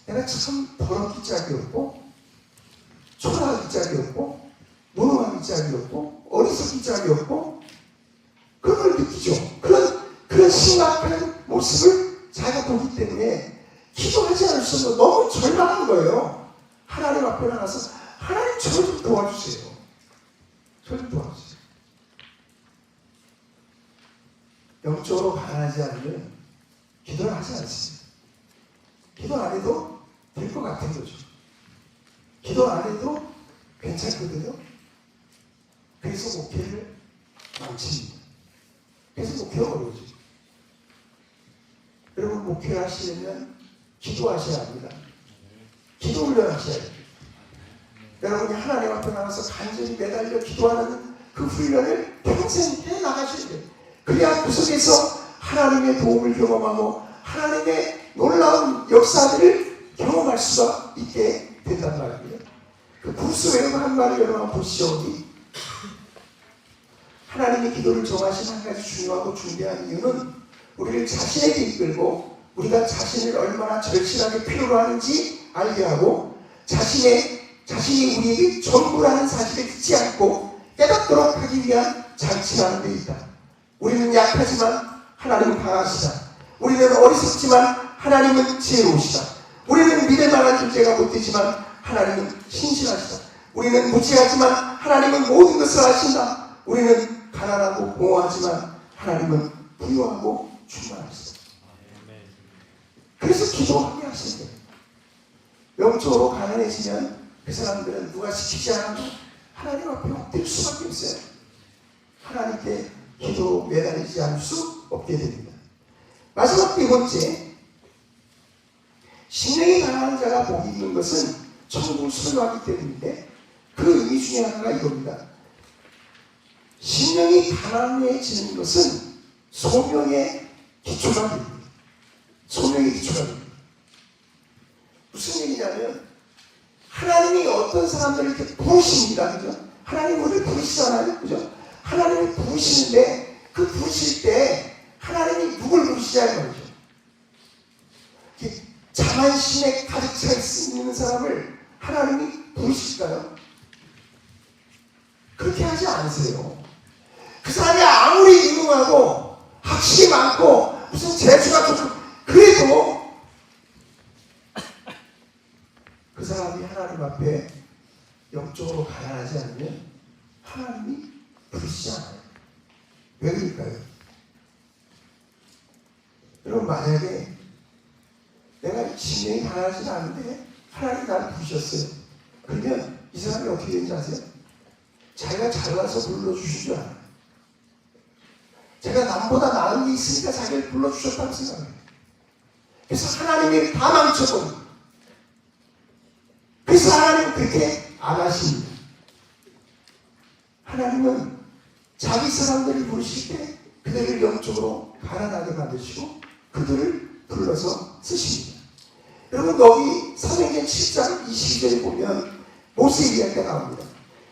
내가 참 더럽기 짝이 없고 초라하기 짝이 없고 무능하기 짝이 없고 어리석기 짝이 없고 그런 걸 느끼죠. 그런 심각한 모습을 자기가 보기 때문에 기도하지 않을 수 없는 너무 절망한 거예요. 하나님 앞에 나가서 하나님 저 좀 도와주세요. 저 좀 도와주세요. 영적으로 가난하지 않으면 기도를 하지 않습니다. 기도 안 해도 될 것 같은 거죠. 기도 안 해도 괜찮거든요. 그래서 목회를 망칩니다. 그래서 목회가 어려워지죠. 여러분 목회를 하시려면 기도하셔야 합니다. 기도 훈련하셔야 돼요. 여러분이 하나님 앞에 나가서 간절히 매달려 기도하는 그 훈련을 평생 해나가셔야 돼요. 그래야 그 속에서 하나님의 도움을 경험하고 하나님의 놀라운 역사들을 경험할 수가 있게 된단 말이에요. 그 브루스 웨이브 한 말을 여러분 보시죠. 하나님의 기도를 정하신 한 가지 중요하고 중대한 이유는 우리를 자신에게 이끌고 우리가 자신을 얼마나 절실하게 필요로 하는지 알게 하고 자신의 자신이 우리에게 전부라는 사실을 잊지 않고 깨닫도록 하기 위한 장치가 하는 데 있다. 우리는 약하지만 하나님은 강하시다. 우리는 어리석지만 하나님은 지혜로우시다. 우리는 믿을 만한 존재가 못 되지만 하나님은 신실하시다. 우리는 무지하지만 하나님은 모든 것을 아신다. 우리는 가난하고 공허하지만 하나님은 부유하고 충만하시다. 그래서 기도하게 하신대요. 영적으로 가난해지면 그 사람들은 누가 시키지 않아도 하나님 앞에 엎드릴 수밖에 없어요. 하나님께 기도로 매달리지 않을 수 없게 됩니다. 마지막 네 번째, 심령이 가난한 자가 복이 있는 것은 천국을 소유하기 때문인데 그 의미 중에 하나가 이겁니다. 심령이 가난해지는 것은 소명의 기초가 됩니다. 소명의 기초가 됩니다. 무슨 얘기냐면 하나님이 어떤 사람들을 이렇게 부르십니다. 그죠? 하나님 우리를 부르시잖아요. 그죠? 하나님을 부르시는데 그 부르실 때 하나님이 누굴 부르시냐는 말이죠. 자만심에 가득 차 있는 사람을 하나님이 부르실까요? 그렇게 하지 않으세요. 그 사람이 아무리 유능하고 학식이 많고 무슨 재주가 좋고 그래도 그 사람이 하나님 앞에 영적으로 가난하지 않으면 하나님이 부르시지 않아요. 왜 그럴까요? 여러분, 만약에 내가 심령이 가난하지 않은데 하나님이 나를 부르셨어요. 그러면 이 사람이 어떻게 되는지 아세요? 자기가 잘나서 불러주신 줄 알아요. 제가 남보다 나은 게 있으니까 자기를 불러주셨다고 생각해요. 그래서 하나님이 다 망쳐버려요. 그래서 하나님은 그렇게 안 하십니다. 하나님은 자기 사람들을 부르실 때 그들을 영적으로 가난하게 만드시고 그들을 불러서 쓰십니다. 여러분, 여기 사도행전 7장 22절에 보면 모세 이야기가 나옵니다.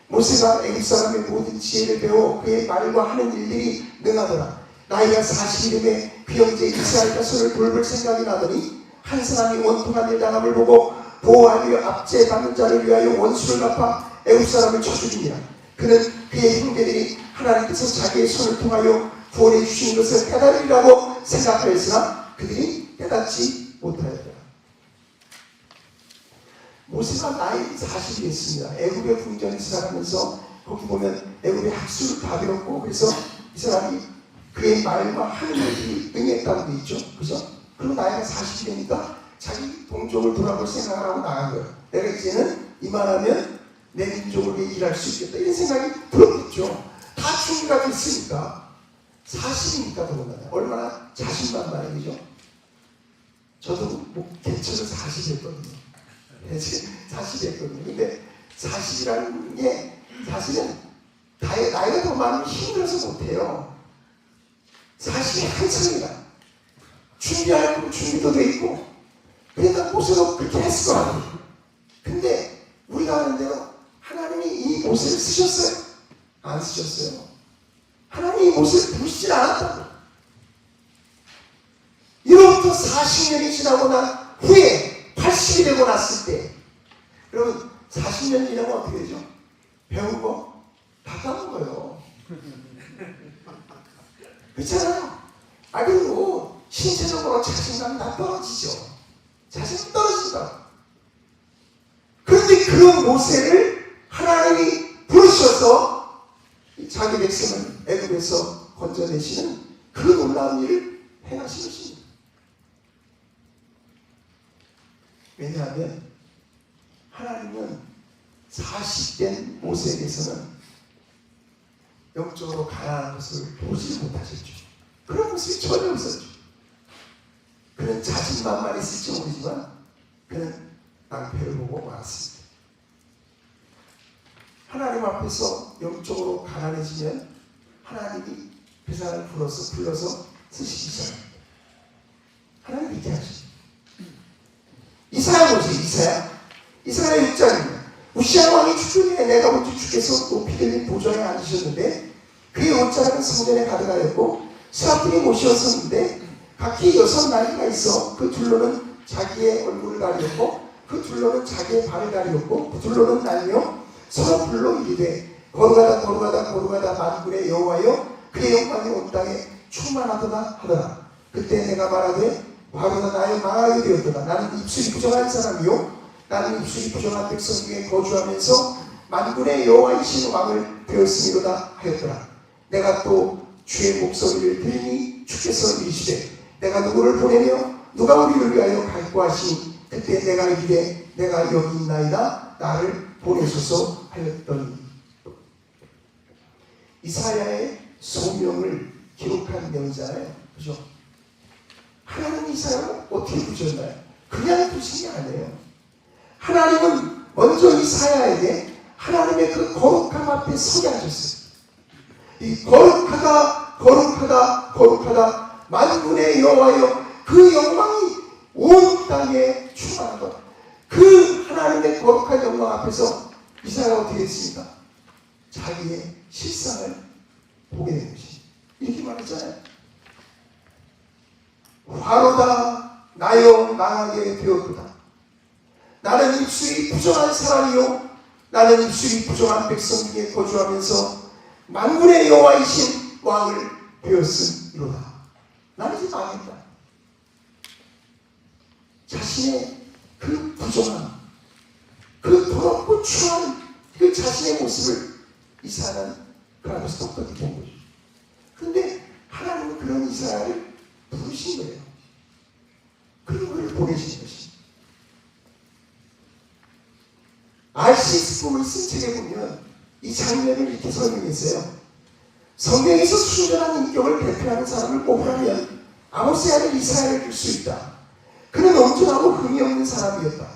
모세가 애굽 사람의 모든 지혜를 배워 그의 말과 하는 일들이 능하더라. 나이가 40이 되매 그 형제 이스라엘 자손을 돌볼 생각이 나더니 한 사람이 원통한 일 당함을 보고 보호하며 압제 받는 자를 위하여 원수를 갚아 애굽 사람을 쳐 죽이니라. 그는 그의 형제들이 하나님께서 자기의 손을 통하여 구원해 주시는 것을 깨달으리라고 생각하였으나 그들이 깨닫지 못하였더라. 모세가 나이 40이 됐습니다. 애굽의 궁전에 살아가면서 거기 보면 애굽의 학술을 다 배웠고 그래서 이 사람이 그의 말과 하는 일이 능했다고 돼 있죠. 그죠? 그리고 나이가 40이 되니까 자기 동족을 돌아볼 생각을 하고 나간 거예요. 내가 이제는 이만하면 내 민족을 위해 일할 수 있겠다. 이런 생각이 들었겠죠. 다 준비가 됐으니까. 40이니까 더군다나 얼마나 자신만만해. 그죠? 저도 개척을 40 했거든요. 40 했거든요. 근데 40이라는 게 사실은 나이가 더 많으면 힘들어서 못해요. 40이 한창이다. 준비할 거 준비도 돼 있고 그러니까 모세도 그렇게 했을 거 아니에요. 근데 우리가 하는 대로 하나님이 이 모세를 쓰셨어요? 안 쓰셨어요. 하나님이 이 모세를 부르시지 않았다고. 이로부터 40년이 지나고 난 후에 80이 되고 났을 때 여러분 40년 지나면 어떻게 되죠? 배운 거 다 까먹어요. 그렇잖아요. 그리고 신체적으로 자신감이 다 떨어지죠. 자신감 떨어진다. 그런데 그 모세를 하나님이 부르셔서 자기 백성을 애굽에서 건져내시는 그 놀라운 일을 행하신 것입니다. 왜냐하면 하나님은 40된 모세에게서는 영적으로 가난한 것을 보지 못하셨죠. 그런 모습이 전혀 없었죠. 그는 자신만만 있을지 모르지만 그는 낭패를 보고 말았습니다. 하나님 앞에서 영적으로 가난해지면 하나님이 그 사람을 불러서 쓰시기 시작합니다. 하나님 이렇게 하시죠. 이사야 보세요. 이사야 6장입니다. 우시야 왕이 주중에 내가 본 주 주께서 높이 들린 보좌에 앉으셨는데 그의 옷자락은 성전에 가득하였고 스라들이 모시었었는데 각기 6 나귀가 있어 그 둘로는 자기의 얼굴을 가리었고 그 둘로는 자기의 발을 가리었고 그 둘로는 날며 서로 불러 이르되 거룩하다 만군의 여호와여 그의 영광이 온 땅에 충만하도다 하더라. 그때 내가 말하되 바로다 나의 망하게 되었도다. 나는 입술이 부정한 사람이요 나는 입술이 부정한 백성 중에 거주하면서 만군의 여호와이신 왕을 되었음이로다 하였더라. 내가 또 주의 목소리를 들으니 주께서 이르시되 내가 누구를 보내며 누가 우리를 위하여 갈고 하시니 그때 내가 이르되 내가 여기 있나이다 나를 보내소서 하였더니. 이사야의 소명을 기록한 명이잖아요. 그죠? 하나님 이사야를 어떻게 부르셨나요? 그냥 부르신 게 아니에요. 하나님은 먼저 이사야에게 하나님의 그 거룩함 앞에 서게 하셨어요. 이 거룩하다 만군의 여호와여 그 영광이 온 땅에 충만하다. 그 하나님의 거룩한 영광 앞에서 이사야가 어떻게 했습니까? 자기의 실상을 보게 된 것이 이렇게 말했잖아요. 화로다 나여 망하게 되었도다. 나는 입술이 부정한 사람이요 나는 입술이 부정한 백성 중에 거주하면서 만군의 여호와이신 왕을 되었음이로다. 나는 이제 망했다. 자신의 그 부정함, 그 더럽고 추한 그 자신의 모습을 이사야는 그 안에서 똑같이 본 거죠. 그런데 하나님은 그런 이사야를 부르신 거예요. 그런 걸 보내신 것입니다. RCS북을 쓴 책에 보면 이 장면을 이렇게 설명했어요. 성경에서 순전한 인격을 대표하는 사람을 뽑으라면 아모스의 아들 이사야를 줄 수 있다. 그는 온전하고 흠이 없는 사람이었다.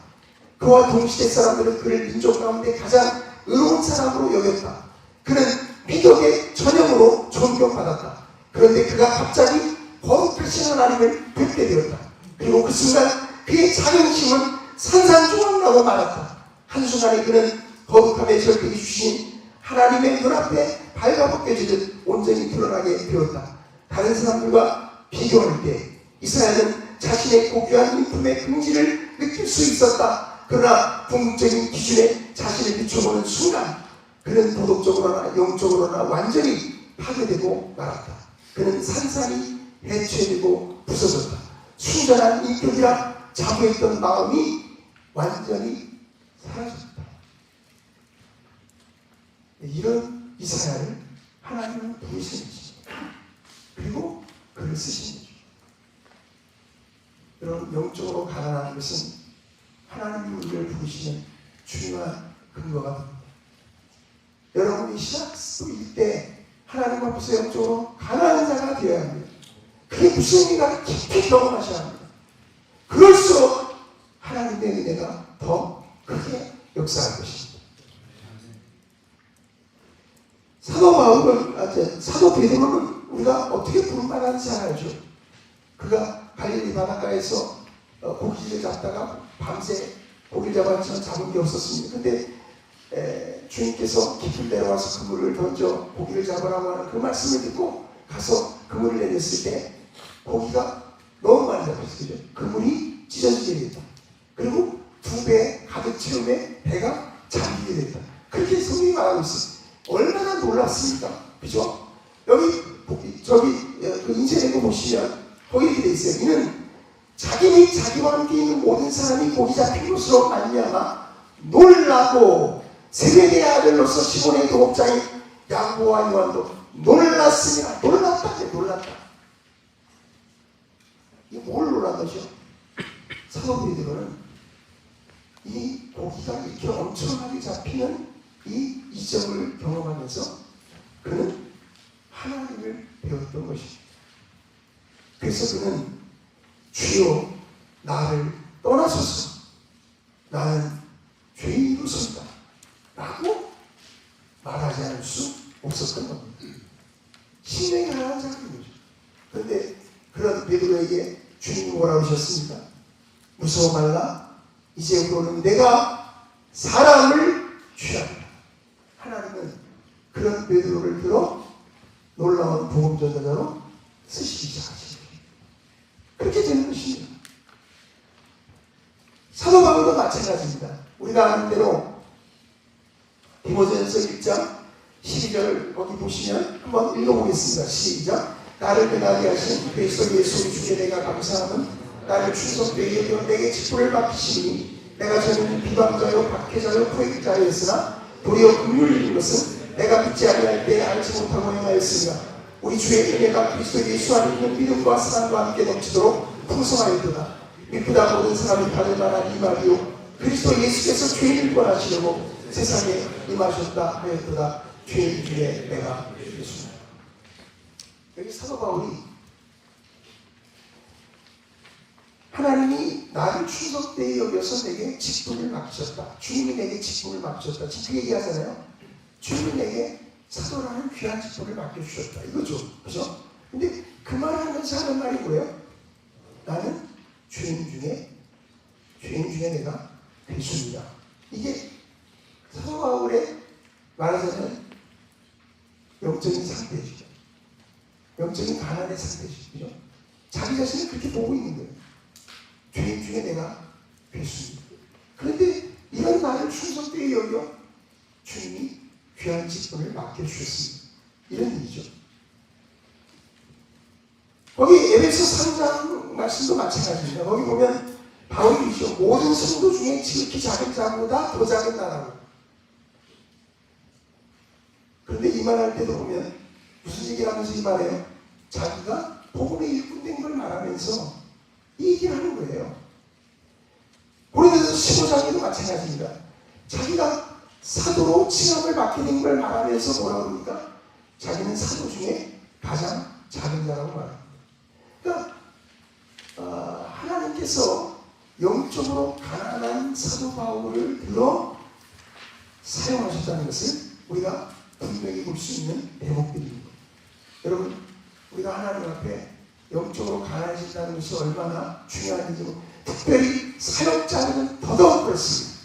그와 동시대 사람들은 그를 민족 가운데 가장 의로운 사람으로 여겼다. 그는 미덕의 전형으로 존경받았다. 그런데 그가 갑자기 거룩하신 하나님을 뵙게 되었다. 그리고 그 순간 그의 자긍심은 산산조각나고 말았다. 한순간에 그는 거룩함의 절벽이 주신 하나님의 눈앞에 발가벗겨지듯 온전히 드러나게 되었다. 다른 사람들과 비교할 때 이사야는 자신의 고귀한 인품의 긍지를 느낄 수 있었다. 그러나 궁극적인 기준에 자신을 비춰보는 순간 그는 도덕적으로나 영적으로나 완전히 파괴되고 말았다. 그는 산산이 해체되고 부서졌다. 순전한 인격이라 자부했던 마음이 완전히 사라졌다. 이런 이사야를 하나님은 부르신 것입니다. 그리고 그를 쓰신 거죠. 여러분, 영적으로 가난한 것은 하나님이 우리를 부르시는 중요한 근거가 됩니다. 여러분이 신학일 때 하나님 앞에서 영적으로 가난한 자가 되어야 합니다. 그게 무슨 의미가 깊이 경험하셔야 합니다. 그럴수록 하나님의 은혜가 더 크게 역사할 것입니다. 사도 베드로는 우리가 어떻게 부름받았는지 잘 알죠. 그가 갈릴리 바닷가에서 고기를 잡다가 밤새 고기를 잡았지만 잡은 게 없었습니다. 근데 주님께서 깊이 내려와서 그물을 던져 고기를 잡으라고 하는 그 말씀을 듣고 가서 그물을 내렸을 때 고기가 너무 많이 잡혔어요. 그물이 찢어지게 됐다. 그리고 2배 가득 채움에 배가 잠기게 됐다. 그렇게 성경이 말하고 있어요. 얼마나 놀랍습니까? 그죠? 그 인쇄된 거 보시면 거기 이렇게 돼 있어요. 이는 자기 및 자기와 함께 있는 모든 사람이 고기 잡힌 것으로 말미암아 놀라고 세베대의 아들로서 시몬의 도업장인 야고보와 요한도 놀랐습니다. 놀랐다. 이게 뭘 놀란 것이요? 사도 베드로는 이 고기가 이렇게 엄청나게 잡히는 이 이점을 경험하면서 그는 하나님을 배웠던 것입니다. 그래서 그는 주여 나를 떠나소서 나는 죄인으로서이다 라고 말하지 않을 수 없었던 겁니다. 신명이 하나는 자인 거죠. 그런데 그런 베드로에게 주님이 뭐라고 하셨습니까? 무서워 말라. 이제부터는 내가 사람을 취한다. 하나님은 그런 베드로를 들어 놀라운 복음 전도자로 쓰시기 시작하십니다. 그렇게 되는 것입니다. 사도 바울도 마찬가지입니다. 거기 보시면 한번 읽어보겠습니다. 시작. 나를 변하게 하신 그리스도 예수 주께 내가 감사함은 나를 충성되게 여겨 내게 직분을 맡기시니 내가 전에는 비방자요 박해자요 포획자였으나 도리어 긍휼을 입은 것은 내가 믿지 아니할 때 알지 못하고 행하였으니라. 우리 주의 은혜가 그리스도 예수 안에 있는 믿음과 사랑과 함께 넘치도록 풍성하였도다. 믿보다 모든 사람이 받을 만한 이 말이요 그리스도 예수께서 죄인을 구원하시려고 세상에 임하셨다 하였도다. 죄인 중에 내가 예수다. 여기 사도 바울이 하나님이 나를 충성되이 여겨서 내게 직분을 맡기셨다. 주님이 내게 직분을 맡기셨다. 지금 그 얘기하잖아요. 주님이 내게 사도라는 귀한 직분을 맡겨주셨다. 이거죠. 그죠? 근데 그 말을 하면서 하는 말이 뭐예요? 나는 죄인 중에 내가 괴수입니다. 이게 사도 바울의 말하자면 영적인 상태죠. 영적인 가난의 상태죠. 그죠? 자기 자신을 그렇게 보고 있는 거예요. 죄인 중에 내가 괴수입니다. 그런데 이런 나를 충성되이 여겨 주님이 귀한 직분을 맡겨주셨습니다. 이런 일이죠. 거기 에베소 3장 말씀도 마찬가지입니다. 거기 보면 바울이 있죠. 모든 성도 중에 지극히 작은 자보다 더 작은 나라고. 그런데 이 말할 때도 보면 무슨 얘기를 하면서 이 말해요? 자기가 복음의 일꾼된 걸 말하면서 이 얘기를 하는 거예요. 고린도서 15장에도 마찬가지입니다. 자기가 사도로 칭함을 받게 된 걸 말하면서 뭐라고 합니까? 자기는 사도 중에 가장 작은 자라고 말합니다. 그러니까 하나님께서 영적으로 가난한 사도 바울을 들어 사용하셨다는 것을 우리가 분명히 볼 수 있는 대목들입니다. 여러분, 우리가 하나님 앞에 영적으로 가난해진다는 것이 얼마나 중요한지, 특별히 사역자들은 더더욱 그렇습니다.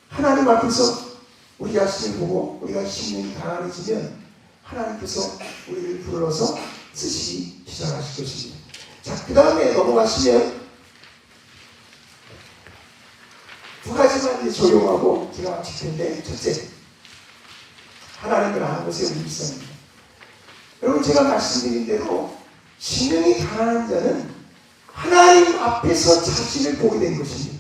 하나님 앞에서 우리 자신을 보고 우리가 심령이 가난해지면 하나님께서 우리를 불러서 쓰시기 시작하실 것입니다. 자, 그 다음에 넘어가시면 두 가지만 이제 적용하고 제가 마칠 텐데, 첫째, 하나님을 아는 것의 우위성입니다. 여러분, 제가 말씀드린 대로 심령이 가난한 자는 하나님 앞에서 자신을 보게 된 것입니다.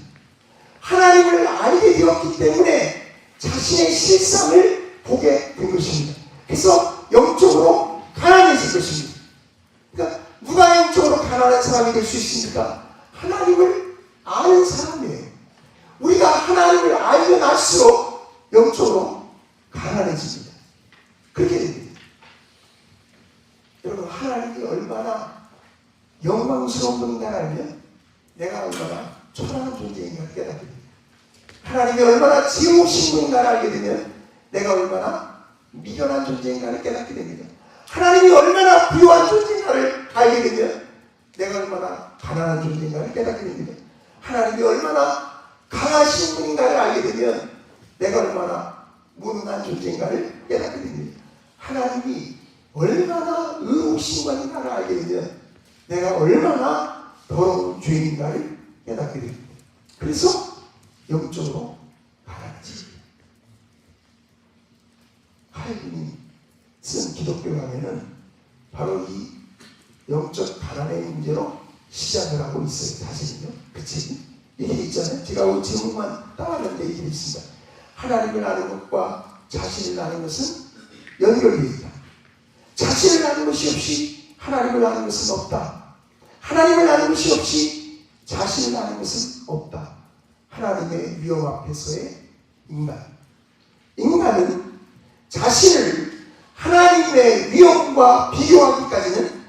하나님을 알게 되었기 때문에 자신의 실상을 보게 된 것입니다. 그래서 영적으로 가난해질 것입니다. 그러니까 누가 영적으로 가난한 사람이 될 수 있습니까? 하나님을 아는 사람이에요. 우리가 하나님을 알면 알수록 영적으로 가난해집니다. 그렇게 됩니다. 여러분, 하나님이 얼마나 영광스러운 분인가 알면 내가 얼마나 초라한 존재인가를 깨닫게 됩니다. 하나님이 얼마나 지혜로우신 분인가를 알게 되면 내가 얼마나 미련한 존재인가를 깨닫게 됩니다. 하나님이 얼마나 부유한 존재인가를 알게 되면 내가 얼마나 가난한 존재인가를 깨닫게 됩니다. 하나님이 얼마나 강하신 분인가를 알게 되면 내가 얼마나 무능한 존재인가를 깨닫게 됩니다. 하나님이 얼마나 의로우신 분인가를 알게 되면 내가 얼마나 더러운 죄인인가를 깨닫게 됩니다. 그래서 영적으로 가난해집니다. 칼빈이 쓴 기독교 강해는 바로 이 영적 가난의 문제로 시작을 하고 있어요. 사실은요. 그 책이 이게 있잖아요. 제가 오늘 제목만 따왔는데 이게 있습니다. 하나님을 아는 것과 자신을 아는 것은 연결되어 있다. 자신을 아는 것이 없이 하나님을 아는 것은 없다. 하나님을 아는 것이 없이 자신을 아는 것은 없다. 하나님의 위엄 앞에서의 인간. 인간은 자신을 하나님의 위엄과 비교하기까지는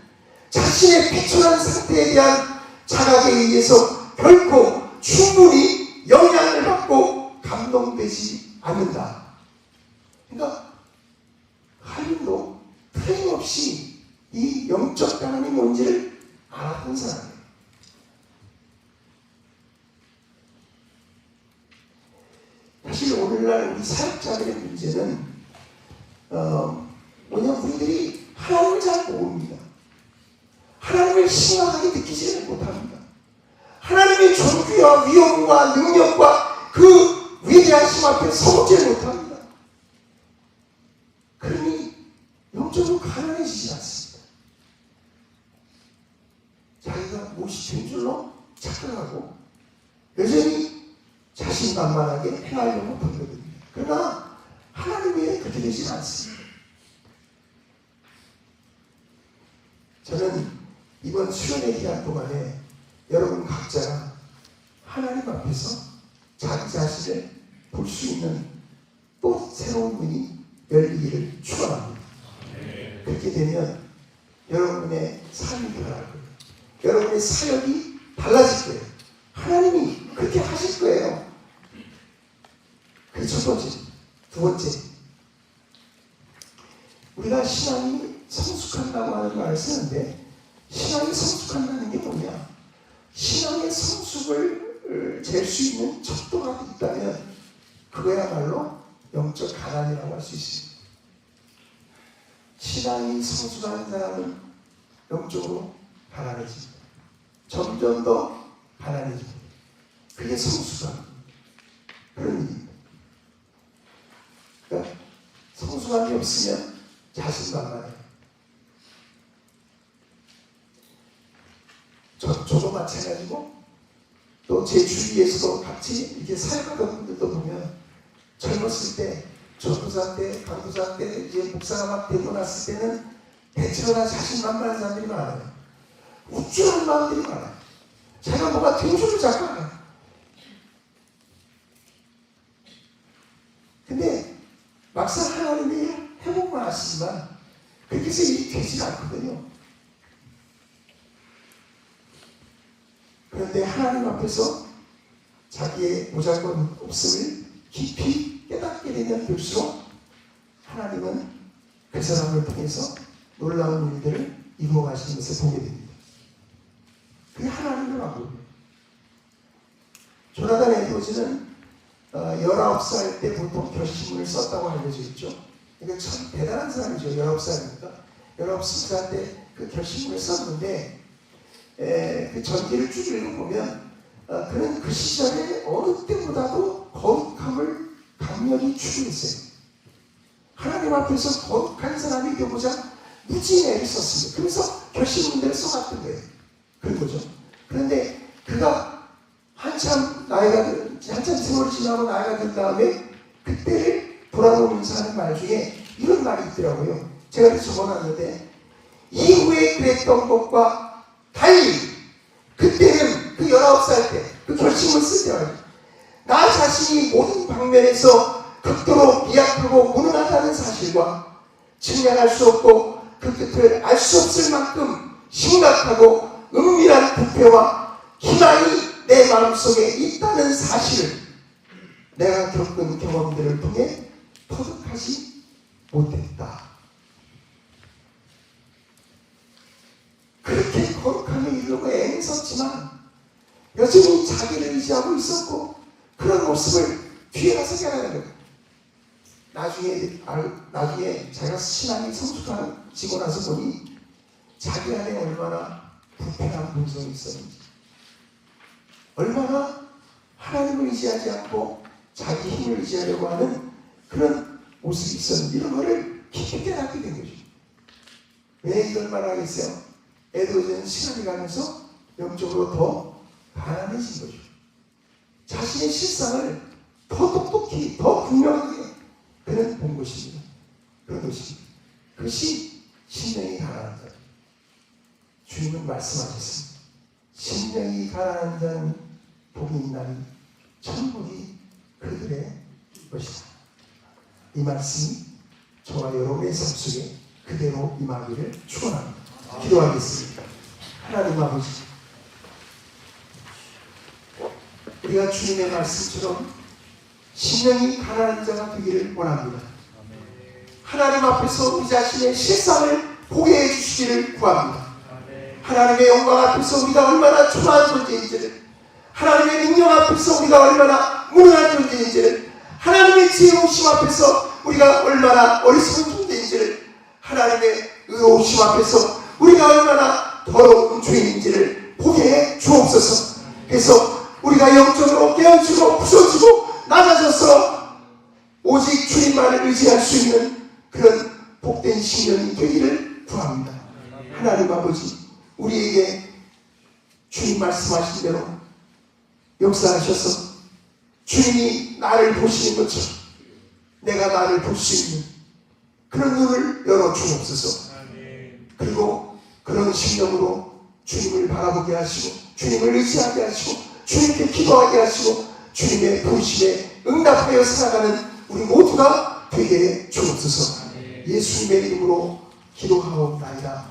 자신의 비천한 상태에 대한 자각에 의해서 결코 충분히 영향을 받고 감동되지 않는다. 그러니까 칼빈도 틀림없이 이 영적 가난이 뭔지를 알았던 사람이에요. 사실 오늘날 우리 사역자들의 문제는 뭐냐, 우리들이 하나님을 잘 모릅니다. 하나님을 심각하게 느끼지를 못합니다. 하나님의 존귀와 위엄과 능력과 그 위대하심 앞에 서보지를 못합니다. 그러니 편안해지지 않습니다. 자기가 무엇이 된 줄로 착각하고 여전히 자신만만하게 행하려고 하거든요. 그러나 하나님이 그렇게 되지 않습니다. 저는 이번 수련회 기간 동안에 여러분 각자가 하나님 앞에서 자기 자신을 볼 수 있는 또 새로운 문이 열리기를 축원합니다. 그렇게 되면 여러분의 삶이 변할 거예요. 여러분의 사역이 달라질 거예요. 하나님이 그렇게 하실 거예요. 그 첫 번째. 두 번째, 우리가 신앙이 성숙한다고 하는 말을 쓰는데 신앙이 성숙한다는 게 뭐냐? 신앙의 성숙을 잴 수 있는 척도가 있다면 그거야말로 영적 가난이라고 할 수 있습니다. 신앙이 성숙한 사람은 영적으로 가난해집니다. 점점 더 가난해집니다. 그게 성숙한 그런 일입니다. 그러니까 성숙함이 없으면 자신만만해요. 저도 마찬가지고 또 제 주위에서도 같이 이렇게 사역하던 분들도 보면 젊었을 때 전도사 때 강도사 때 이제 목사가 막 되고 났을 때는 대체로 다 자신만만한 사람들이 많아요. 우쭐한 마음들이 많아요. 자기가 뭐가 된 줄을 자꾸 알아요. 근데 막상 하나님이 해보면 아시지만 그렇게 해서 일이 되지 않거든요. 그런데 하나님 앞에서 자기의 보잘것 없음을 깊이 깨닫게 되면 될수록 하나님은 그 사람을 통해서 놀라운 일들을 이루어 가시는 것을 보게 됩니다. 그게 하나님의 방법이에요. 조나단 에드워즈는 19살 때 보통 결심문을 썼다고 알려져 있죠. 이게 참 대단한 사람이죠. 19살이니까. 19살 때 그 결심문을 썼는데 그 전기를 쭉 읽어보면 그는 그 시절에 어느 때보다도 거룩함을 강력히 추구했어요. 하나님 앞에서 거룩한 사람이 되고자 무지히 애를 썼습니다. 그래서 결심문들을 써갔던 거예요. 그런 거죠. 그런데 그가 한참 세월이 지나고 나이가 든 다음에 그때를 돌아보면서 하는 말 중에 이런 말이 있더라고요. 제가 이렇게 적어놨는데 이후에 그랬던 것과 달리 그때는 그 19살 때 그 결심을 쓸 때는 나 자신이 모든 방면에서 극도로 미약하고 무능하다는 사실과 측량할 수 없고 그 끝을 알 수 없을 만큼 심각하고 은밀한 부패와 희망이 내 마음속에 있다는 사실을 내가 겪은 경험들을 통해 터득하지 못했다. 그렇게 거룩함에 이르려고 애썼지만 여전히 자기를 의지하고 있었고 그런 모습을 뒤에 가서 깨달은 거예요. 나중에 자기가 신앙이 성숙해지고 나서 보니 자기 안에 얼마나 부패한 본성이 있었는지, 얼마나 하나님을 의지하지 않고 자기 힘을 의지하려고 하는 그런 모습이 있었는지 이런 거를 깊이 깨닫게 된 거죠. 왜 이런 말을 하겠어요? 에드워즈는 시간이 가면서 영적으로 더 가난해진 거죠. 자신의 실상을 더 똑똑히, 더 분명하게 그는 본 것입니다. 그런 것입니다. 그것이 심령이 가난한 자. 주님은 말씀하셨습니다. 심령이 가난한 자는 복이 있나니 천국이 그들의 것이다. 이 말씀이 저와 여러분의 삶 속에 그대로 임하기를 축원합니다. 기도하겠습니다. 하나님 아버지, 우리가 주님의 말씀처럼 심령이 가난한 자가 되기를 원합니다. 하나님 앞에서 우리 자신의 실상을 보게 해주시기를 구합니다. 하나님의 영광 앞에서 우리가 얼마나 초라한 존재인지를, 하나님의 능력 앞에서 우리가 얼마나 무능한 존재인지를, 하나님의 지혜로우심 앞에서 우리가 얼마나 어리석은 존재인지를, 하나님의 의로우심 앞에서 우리가 얼마나 더러운 죄인인지를 보게 해 주옵소서. 그래서 우리가 영적으로 깨어지고 부서지고 낮아져서 오직 주님만을 의지할 수 있는 그런 복된 10년이 되기를 구합니다. 하나님 아버지, 우리에게 주님 말씀하신 대로 역사하셔서 주님이 나를 보시는 것처럼 내가 나를 볼 수 있는 그런 눈을 열어주옵소서. 그리고 그런 심령으로 주님을 바라보게 하시고 주님을 의지하게 하시고 주님께 기도하게 하시고 주님의 부르심에 응답하여 살아가는 우리 모두가 되게 주옵소서. 예수님의 이름으로 기도하옵나이다.